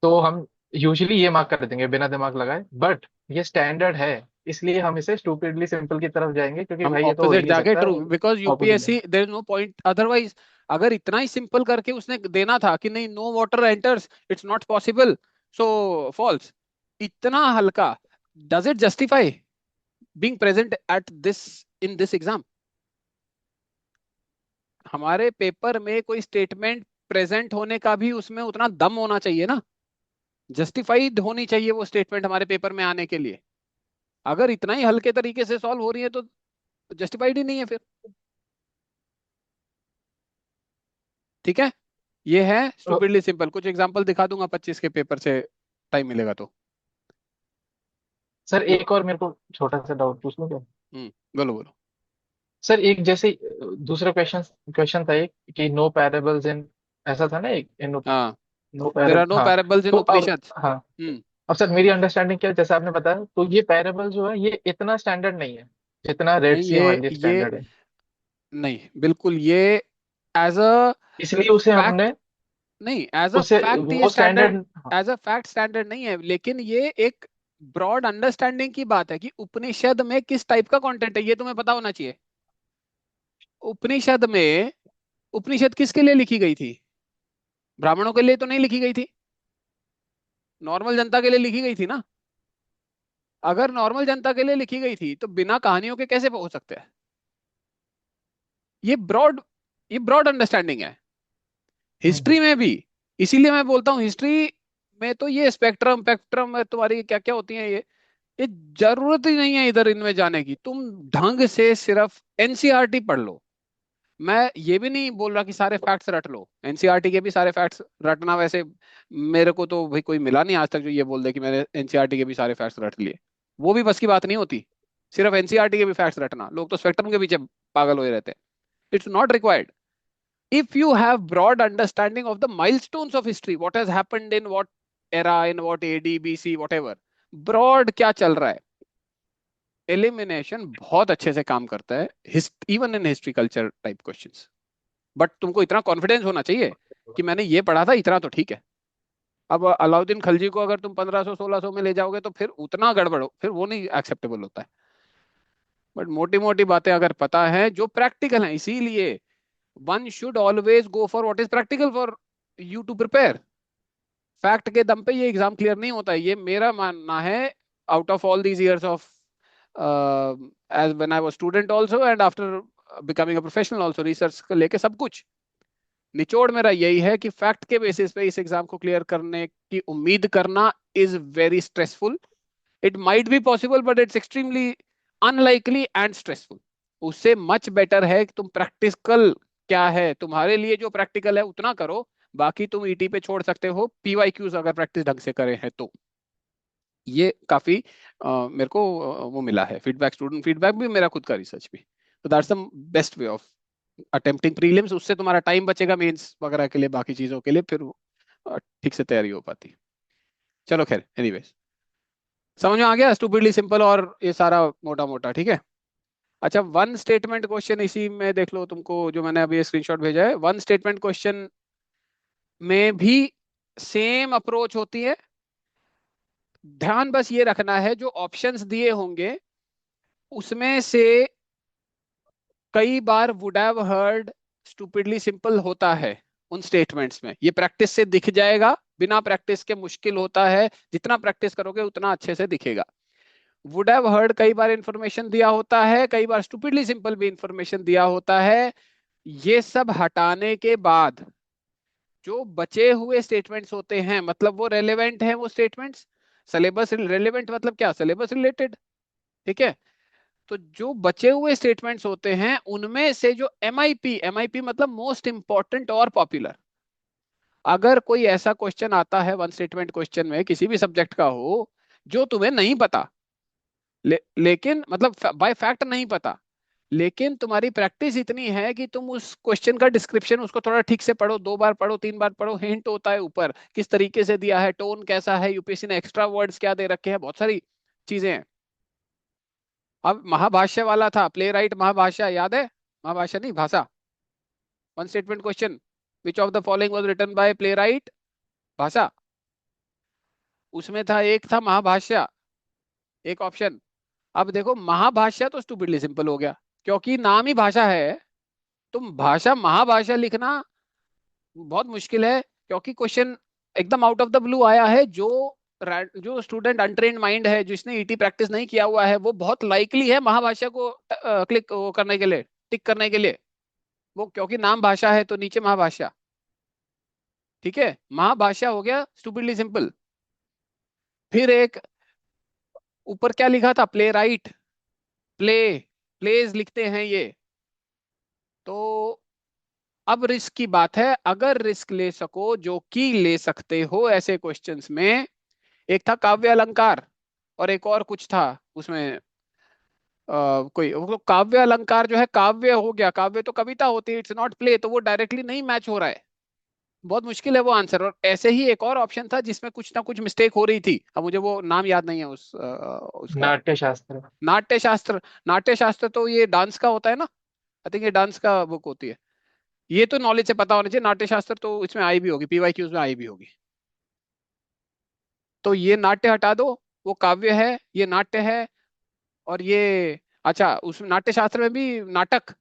तो हम यूजुअली ये मार्क कर देंगे बिना दिमाग लगाए, बट ये स्टैंडर्ड है, इसलिए हम इसे स्टूपिडली सिंपल की तरफ जाएंगे, क्योंकि हम भाई ये तो हो ही ऑपोजिट नहीं जाके सकता, ट्रू, बिकॉज ऑपोजिट जाएंगे। UPSC there is no point otherwise. अगर इतना ही सिंपल करके उसने देना था कि नहीं, no water enters, it's not possible, so false, इतना हल्का, does it justify being present at this, in this exam? हमारे पेपर में कोई स्टेटमेंट प्रेजेंट होने का भी उसमें उतना दम होना चाहिए ना, जस्टिफाइड होनी चाहिए वो स्टेटमेंट हमारे पेपर में आने के लिए। अगर इतना ही हल्के तरीके से सॉल्व हो रही है तो जस्टिफाइड ही नहीं है फिर। ठीक है, ये है तो स्टूपिडली सिंपल। कुछ एग्जांपल दिखा दूंगा 25 के पेपर से, टाइम मिलेगा तो। सर एक और मेरे को छोटा सा डाउट पूछ लूं क्या? बोलो बोलो। सर एक जैसे दूसरा क्वेश्चन क्वेश्चन था एक, कि नो पैराबल्स इन, ऐसा था ना एक, नो, हाँ, no there are parable, no हाँ। पैराबल्स इन तो अब उपनिषद। हाँ, हम्म अब सर मेरी अंडरस्टैंडिंग क्या है, जैसे आपने बताया, तो ये पैराबल जो है ये इतना स्टैंडर्ड नहीं है जितना रेड नहीं, सी हमारे लिए ये स्टैंडर्ड है, नहीं, बिल्कुल ये एज अ इसलिए उसे फैक्ट, हमने, नहीं एज अ उसे फैक्ट ये वो स्टैंडर्ड, स्टैंडर्ड, हाँ। एज अ फैक्ट स्टैंडर्ड नहीं है, लेकिन ये एक ब्रॉड अंडरस्टैंडिंग की बात है कि उपनिषद में किस टाइप का कंटेंट है, ये तुम्हें पता होना चाहिए। उपनिषद में, उपनिषद किसके लिए लिखी गई थी? ब्राह्मणों के लिए तो नहीं लिखी गई थी, नॉर्मल जनता के लिए लिखी गई थी ना। अगर नॉर्मल जनता के लिए लिखी गई थी तो बिना कहानियों के कैसे हो सकते हैं? ये ब्रॉड, ये ब्रॉड अंडरस्टैंडिंग है हम्म। हिस्ट्री में भी। इसीलिए मैं बोलता हूँ हिस्ट्री में तो ये स्पेक्ट्रम स्पेक्ट्रम में तुम्हारी क्या क्या होती है, ये जरूरत ही नहीं है इधर इनमें जाने की। तुम ढंग से सिर्फ एनसीईआरटी पढ़ लो। मैं ये भी नहीं बोल रहा कि सारे फैक्ट्स रट लो, एनसीईआरटी के भी सारे फैक्ट्स रटना वैसे, मेरे को तो भाई कोई मिला नहीं आज तक जो ये बोल दे कि मैंने एनसीईआरटी के भी सारे फैक्ट्स रट लिए। वो भी बस की बात नहीं होती, सिर्फ एनसीईआरटी के भी फैक्ट्स रटना। लोग तो स्पेक्ट्रम के पीछे पागल हुए रहते हैं। It's not required. if you have broad understanding of the milestones of history, what has happened in what era, in what AD, BC, whatever, broad क्या चल रहा है, एलिमिनेशन बहुत अच्छे से काम करता है, even in history culture type questions. But तुमको इतना कॉन्फिडेंस होना चाहिए कि मैंने ये पढ़ा था, इतना तो ठीक है। अब अलाउद्दीन खलजी को अगर तुम 1500 1600 में ले जाओगे तो फिर उतना गड़बड़ हो, फिर वो नहीं एक्सेप्टेबल होता है। बट मोटी मोटी बातें अगर पता है जो प्रैक्टिकल है, इसीलिए one should always go for what is practical for you to prepare. Fact के दम पे ये एग्जाम क्लियर नहीं होता है, ये मेरा मानना है। Out of all these years of, as when I was student also and after becoming a professional also, research को लेके सब कुछ, निचोड़ मेरा यही है कि फैक्ट के बेसिस पे इस एग्जाम को क्लियर करने की उम्मीद करना is very stressful. It might be possible but it's extremely unlikely and stressful. उससे मच बेटर है कि तुम प्रैक्टिकल, क्या है तुम्हारे लिए जो प्रैक्टिकल है उतना करो, बाकी तुम ईटी पे छोड़ सकते हो पीवाईक्यूज अगर प्रैक्टिस ढंग से करे हैं तो। ये काफी मेरे को वो मिला है फीडबैक, स्टूडेंट फीडबैक भी, मेरा खुद का रिसर्च भी। तो that's the best way of attempting prelims, उससे तुम्हारा टाइम बचेगा मेंस वगैरह के लिए, बाकी चीजों के लिए, फिर ठीक से तैयारी हो पाती। चलो खैर, एनीवेज, समझ में आ गया, स्टूपिडली सिंपल और ये सारा मोटा मोटा, ठीक है। अच्छा, वन स्टेटमेंट क्वेश्चन इसी में देख लो, तुमको जो मैंने अभी स्क्रीनशॉट भेजा है, वन स्टेटमेंट क्वेश्चन में भी सेम अप्रोच होती है। ध्यान बस ये रखना है, जो ऑप्शंस दिए होंगे उसमें से कई बार would have heard stupidly simple होता है उन स्टेटमेंट्स में, ये प्रैक्टिस से दिख जाएगा, बिना प्रैक्टिस के मुश्किल होता है, जितना प्रैक्टिस करोगे उतना अच्छे से दिखेगा। वुड हैव हर्ड कई बार इंफॉर्मेशन दिया होता है, कई बार स्टूपिडली सिंपल भी इंफॉर्मेशन दिया होता है। ये सब हटाने के बाद जो बचे हुए स्टेटमेंट्स होते हैं, मतलब वो रेलेवेंट हैं वो स्टेटमेंट्स, सिलेबस रेलेवेंट मतलब क्या, सिलेबस रिलेटेड, ठीक है। तो जो बचे हुए स्टेटमेंट्स होते हैं उनमें से जो एमआईपी, एमआईपी मतलब मोस्ट इंपॉर्टेंट और पॉपुलर, अगर कोई ऐसा क्वेश्चन आता है वन स्टेटमेंट क्वेश्चन में किसी भी सब्जेक्ट का हो, जो तुम्हें नहीं पता, लेकिन मतलब बाय फैक्ट नहीं पता, लेकिन तुम्हारी प्रैक्टिस इतनी है कि तुम उस क्वेश्चन का डिस्क्रिप्शन उसको थोड़ा ठीक से पढ़ो, 2 बार पढ़ो, 3 बार पढ़ो, हिंट होता है ऊपर किस तरीके से दिया है, टोन कैसा है, यूपीएससी ने एक्स्ट्रा वर्ड्स क्या दे रखे हैं, बहुत सारी चीजें हैं। अब महाभाष्य वाला था, प्ले राइट महाभाष्य, याद है, महाभाष्य नहीं Bhasa, one statement question, which of the following was written by playwright Bhasa, उसमें था, एक था महाभाष्य, एक ऑप्शन। अब देखो महाभाष्य तो स्टूपिडली सिंपल हो गया, क्योंकि नाम ही भाषा है, तुम भाषा महाभाषा लिखना बहुत मुश्किल है, क्योंकि क्वेश्चन एकदम आउट ऑफ द ब्लू आया है। जो स्टूडेंट अनट्रेन्ड माइंड है, जिसने ईटी प्रैक्टिस नहीं किया हुआ है, वो बहुत लाइकली है महाभाषा को क्लिक करने के लिए, टिक करने के लिए, वो क्योंकि नाम भाषा है तो नीचे महाभाषा, ठीक है, महाभाषा हो गया स्टूपिडली सिंपल। फिर एक ऊपर क्या लिखा था, प्ले राइट, प्ले, प्लेज लिखते हैं ये। तो अब रिस्क की बात है, अगर रिस्क ले सको, जो कि ले सकते हो ऐसे क्वेश्चंस में, एक था काव्य अलंकार, और एक और कुछ था उसमें, कोई वो काव्य अलंकार जो है, काव्य हो गया, काव्य तो कविता होती है, इट्स नॉट प्ले, तो वो डायरेक्टली नहीं मैच हो रहा है, बहुत मुश्किल है वो आंसर। और ऐसे ही एक और ऑप्शन था जिसमें कुछ ना कुछ मिस्टेक हो रही थी, अब मुझे वो नाम याद नहीं है उसका। नाट्य शास्त्र। नाट्य शास्त्र, नाट्य शास्त्र तो ये डांस का होता है ना, आई थिंक ये डांस का बुक होती है, ये तो नॉलेज से पता होना चाहिए, नाट्य शास्त्र तो इसमें आई भी होगी, पीवाईक्यूज में आई भी होगी। तो ये नाट्य हटा दो, वो काव्य है, ये नाट्य है, और ये, अच्छा उस नाट्य शास्त्र में भी नाटक,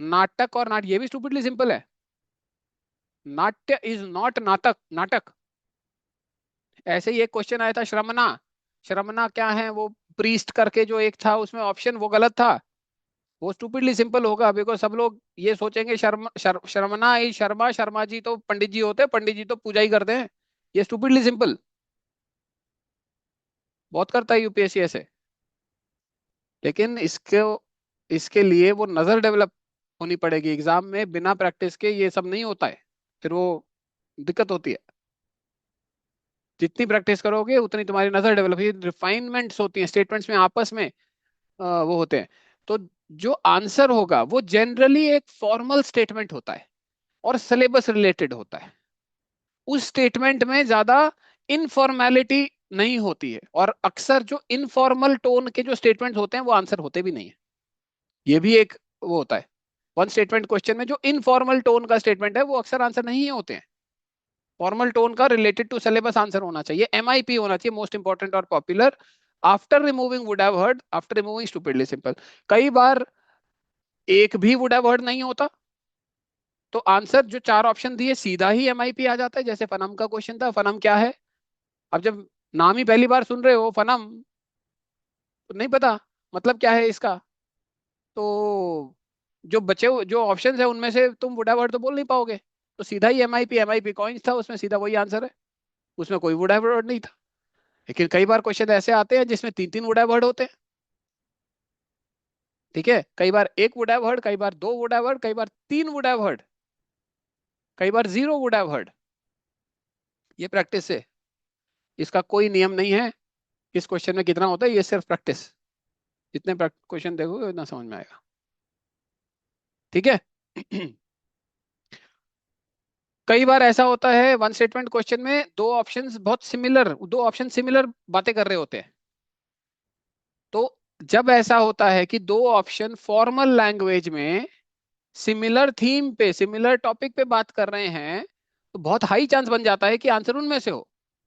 नाटक और नाट्य, ये भी स्टूपिडली सिंपल है, नाट्य इज नॉट नाटक, नाटक। ऐसे ही एक क्वेश्चन आया था श्रमणा, श्रमणा क्या है, वो प्रीस्ट करके जो एक था उसमें ऑप्शन, वो गलत था, वो स्टूपिडली सिंपल होगा, बिकॉज सब लोग ये सोचेंगे श्रमणा ही शर्मा, शर्मा जी तो पंडित जी होते हैं, पंडित जी तो पूजा ही करते हैं, ये स्टूपिडली सिंपल, बहुत करता है यूपीएससी ऐसे। लेकिन इसके इसके लिए वो नजर डेवलप होनी पड़ेगी एग्जाम में, बिना प्रैक्टिस के ये सब नहीं होता है, फिर वो दिक्कत होती है। जितनी प्रैक्टिस करोगे उतनी तुम्हारी नजर डेवलप, ये रिफाइनमेंट्स होती हैं स्टेटमेंट्स में, आपस में वो होते हैं। तो जो आंसर होगा वो जनरली एक फॉर्मल स्टेटमेंट होता है और सिलेबस रिलेटेड होता है, उस स्टेटमेंट में ज्यादा इनफॉर्मेलिटी नहीं होती है, और अक्सर जो इनफॉर्मल टोन के जो स्टेटमेंट्स होते हैं वो आंसर होते भी नहीं है, ये भी एक वो होता है। वन स्टेटमेंट क्वेश्चन में जो इनफॉर्मल टोन का स्टेटमेंट है वो अक्सर आंसर नहीं होते हैं, फॉर्मल टोन का रिलेटेड टू सिलेबस आंसर होना चाहिए, एमआईपी होना चाहिए, मोस्ट इंपॉर्टेंट और popular, after removing would have heard, after removing stupidly simple. कई बार एक भी वुड हैव हर्ड नहीं होता, तो आंसर जो 4 ऑप्शन दिए सीधा ही एमआईपी आ जाता है, जैसे फनम का क्वेश्चन था, फनम क्या है, अब जब नाम ही पहली बार सुन रहे हो फनम, तो नहीं पता मतलब क्या है इसका, तो जो बचे जो ऑप्शंस है उनमें से तुम वुड हैव हर्ड तो बोल नहीं पाओगे, तो सीधा ही एमआईपी, एमआईपी कॉइन्स था उसमें, सीधा वही आंसर है, उसमें कोई वुड हैव हर्ड नहीं था। लेकिन कई बार क्वेश्चन ऐसे आते हैं जिसमें 3 3 वुड हैव हर्ड होते हैं, ठीक है, कई बार एक वुड हैव हर्ड, कई बार 2 वुड हैव हर्ड, कई बार 3 वुड हैव हर्ड, कई बार 0 वुड हैव हर्ड। ये प्रैक्टिस है, इसका कोई नियम नहीं है किस क्वेश्चन में कितना होता है, ये सिर्फ प्रैक्टिस, जितने क्वेश्चन देखोगे उतना समझ में आएगा, ठीक है। कई बार ऐसा होता है वन स्टेटमेंट क्वेश्चन में दो ऑप्शन सिमिलर बातें कर रहे होते हैं। तो जब ऐसा होता है कि दो ऑप्शन फॉर्मल लैंग्वेज में सिमिलर थीम पे सिमिलर टॉपिक पे बात कर रहे हैं, तो बहुत हाई चांस बन जाता है कि आंसर उनमें से हो,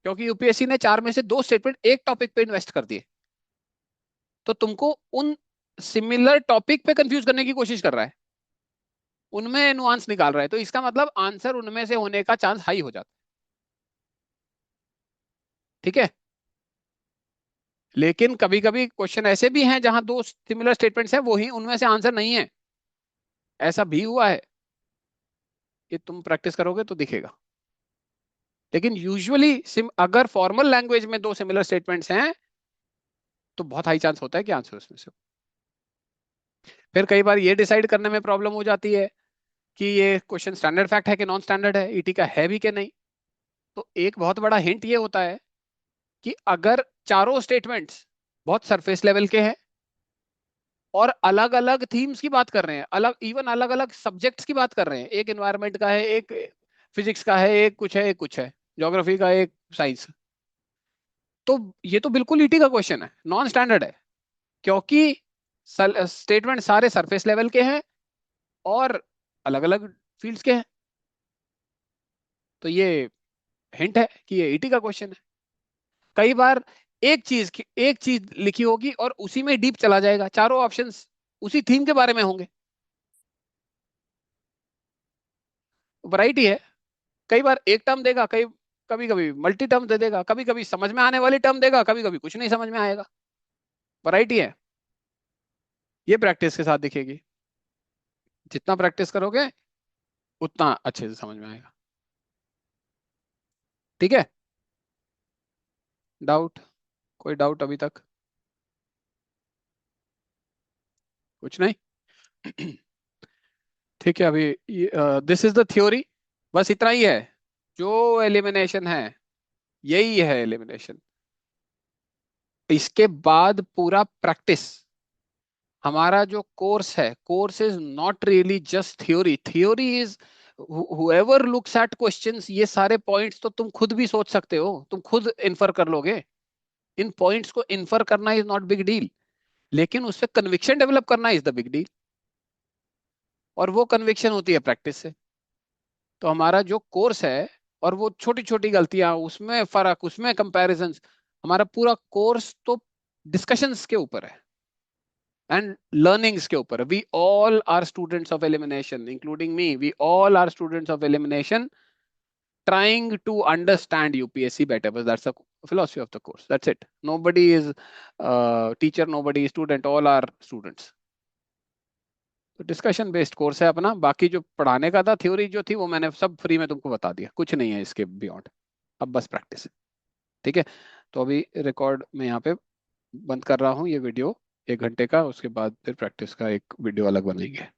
क्योंकि यूपीएससी ने चार में से दो स्टेटमेंट एक टॉपिक पे इन्वेस्ट कर दिए। तो तुमको उन सिमिलर टॉपिक पे कंफ्यूज करने की कोशिश कर रहा है, उनमें नुआंस निकाल रहा है, तो इसका मतलब आंसर उनमें से होने का चांस हाई हो जाता है। ठीक है। लेकिन कभी कभी क्वेश्चन ऐसे भी हैं जहां दो सिमिलर स्टेटमेंट्स हैं, वही उनमें से आंसर नहीं है। ऐसा भी हुआ है, ये तुम प्रैक्टिस करोगे तो दिखेगा। लेकिन यूजुअली अगर फॉर्मल लैंग्वेज में दो सिमिलर स्टेटमेंट्स हैं, तो बहुत हाई चांस होता है कि आंसर उसमें से हो। फिर कई बार ये डिसाइड करने में प्रॉब्लम हो जाती है कि ये क्वेश्चन स्टैंडर्ड फैक्ट है कि नॉन स्टैंडर्ड है, ईटी का है भी कि नहीं। तो एक बहुत बड़ा हिंट ये होता है कि अगर चारों स्टेटमेंट्स बहुत सरफेस लेवल के हैं और अलग अलग थीम्स की बात कर रहे हैं, अलग अलग सब्जेक्ट्स की बात कर रहे हैं, एक एनवायरनमेंट का है, एक फिजिक्स का है, एक कुछ है, एक कुछ है, ज्योग्राफी का, एक साइंस, तो ये तो बिल्कुल ईटी का क्वेश्चन है, नॉन स्टैंडर्ड है, क्योंकि स्टेटमेंट सारे सरफेस लेवल के हैं और अलग अलग फील्ड्स के हैं। तो ये हिंट है कि ये ईटी का क्वेश्चन है। कई बार एक चीज लिखी होगी और उसी में डीप चला जाएगा, चारों ऑप्शंस उसी थीम के बारे में होंगे, वैरायटी है। कई बार एक टर्म देगा, कभी कभी मल्टी टर्म दे देगा, कभी कभी समझ में आने वाली टर्म देगा, कभी कभी कुछ नहीं समझ में आएगा, वैरायटी है। ये प्रैक्टिस के साथ दिखेगी, जितना प्रैक्टिस करोगे उतना अच्छे से समझ में आएगा। ठीक है। डाउट? कोई डाउट अभी तक? कुछ नहीं। ठीक है। अभी दिस इज द थ्योरी, बस इतना ही है। जो एलिमिनेशन है, यही है एलिमिनेशन। इसके बाद पूरा प्रैक्टिस। हमारा जो कोर्स है, course is not really just theory. Theory is whoever looks at questions, ये सारे पॉइंट्स तो तुम खुद भी सोच सकते हो, तुम खुद इन्फर कर लोगे। इन पॉइंट्स को इन्फर करना इज नॉट बिग डील, लेकिन उससे कन्विक्शन डेवलप करना इज द बिग डील, और वो कन्विक्शन होती है प्रैक्टिस से। तो हमारा जो कोर्स है, और वो छोटी छोटी गलतियां, उसमें फर्क, उसमें कंपैरिजंस, हमारा पूरा कोर्स तो डिस्कशंस के ऊपर है एंड लर्निंग्स के ऊपर। We all are students of elimination, including me, we all are students of elimination, trying to understand UPSC better. But that's the philosophy of the course. That's it. Nobody is teacher, nobody is student, all are students. तो discussion based course है अपना। बाकी जो पढ़ाने का था, theory जो थी, वो मैंने सब फ्री में तुमको बता दिया, कुछ नहीं है इसके बियॉन्ड। अब बस प्रैक्टिस है। ठीक है। तो अभी रिकॉर्ड में यहाँ पे बंद कर रहा हूँ ये वीडियो, 1 घंटे का। उसके बाद फिर प्रैक्टिस का एक वीडियो अलग बनेंगे।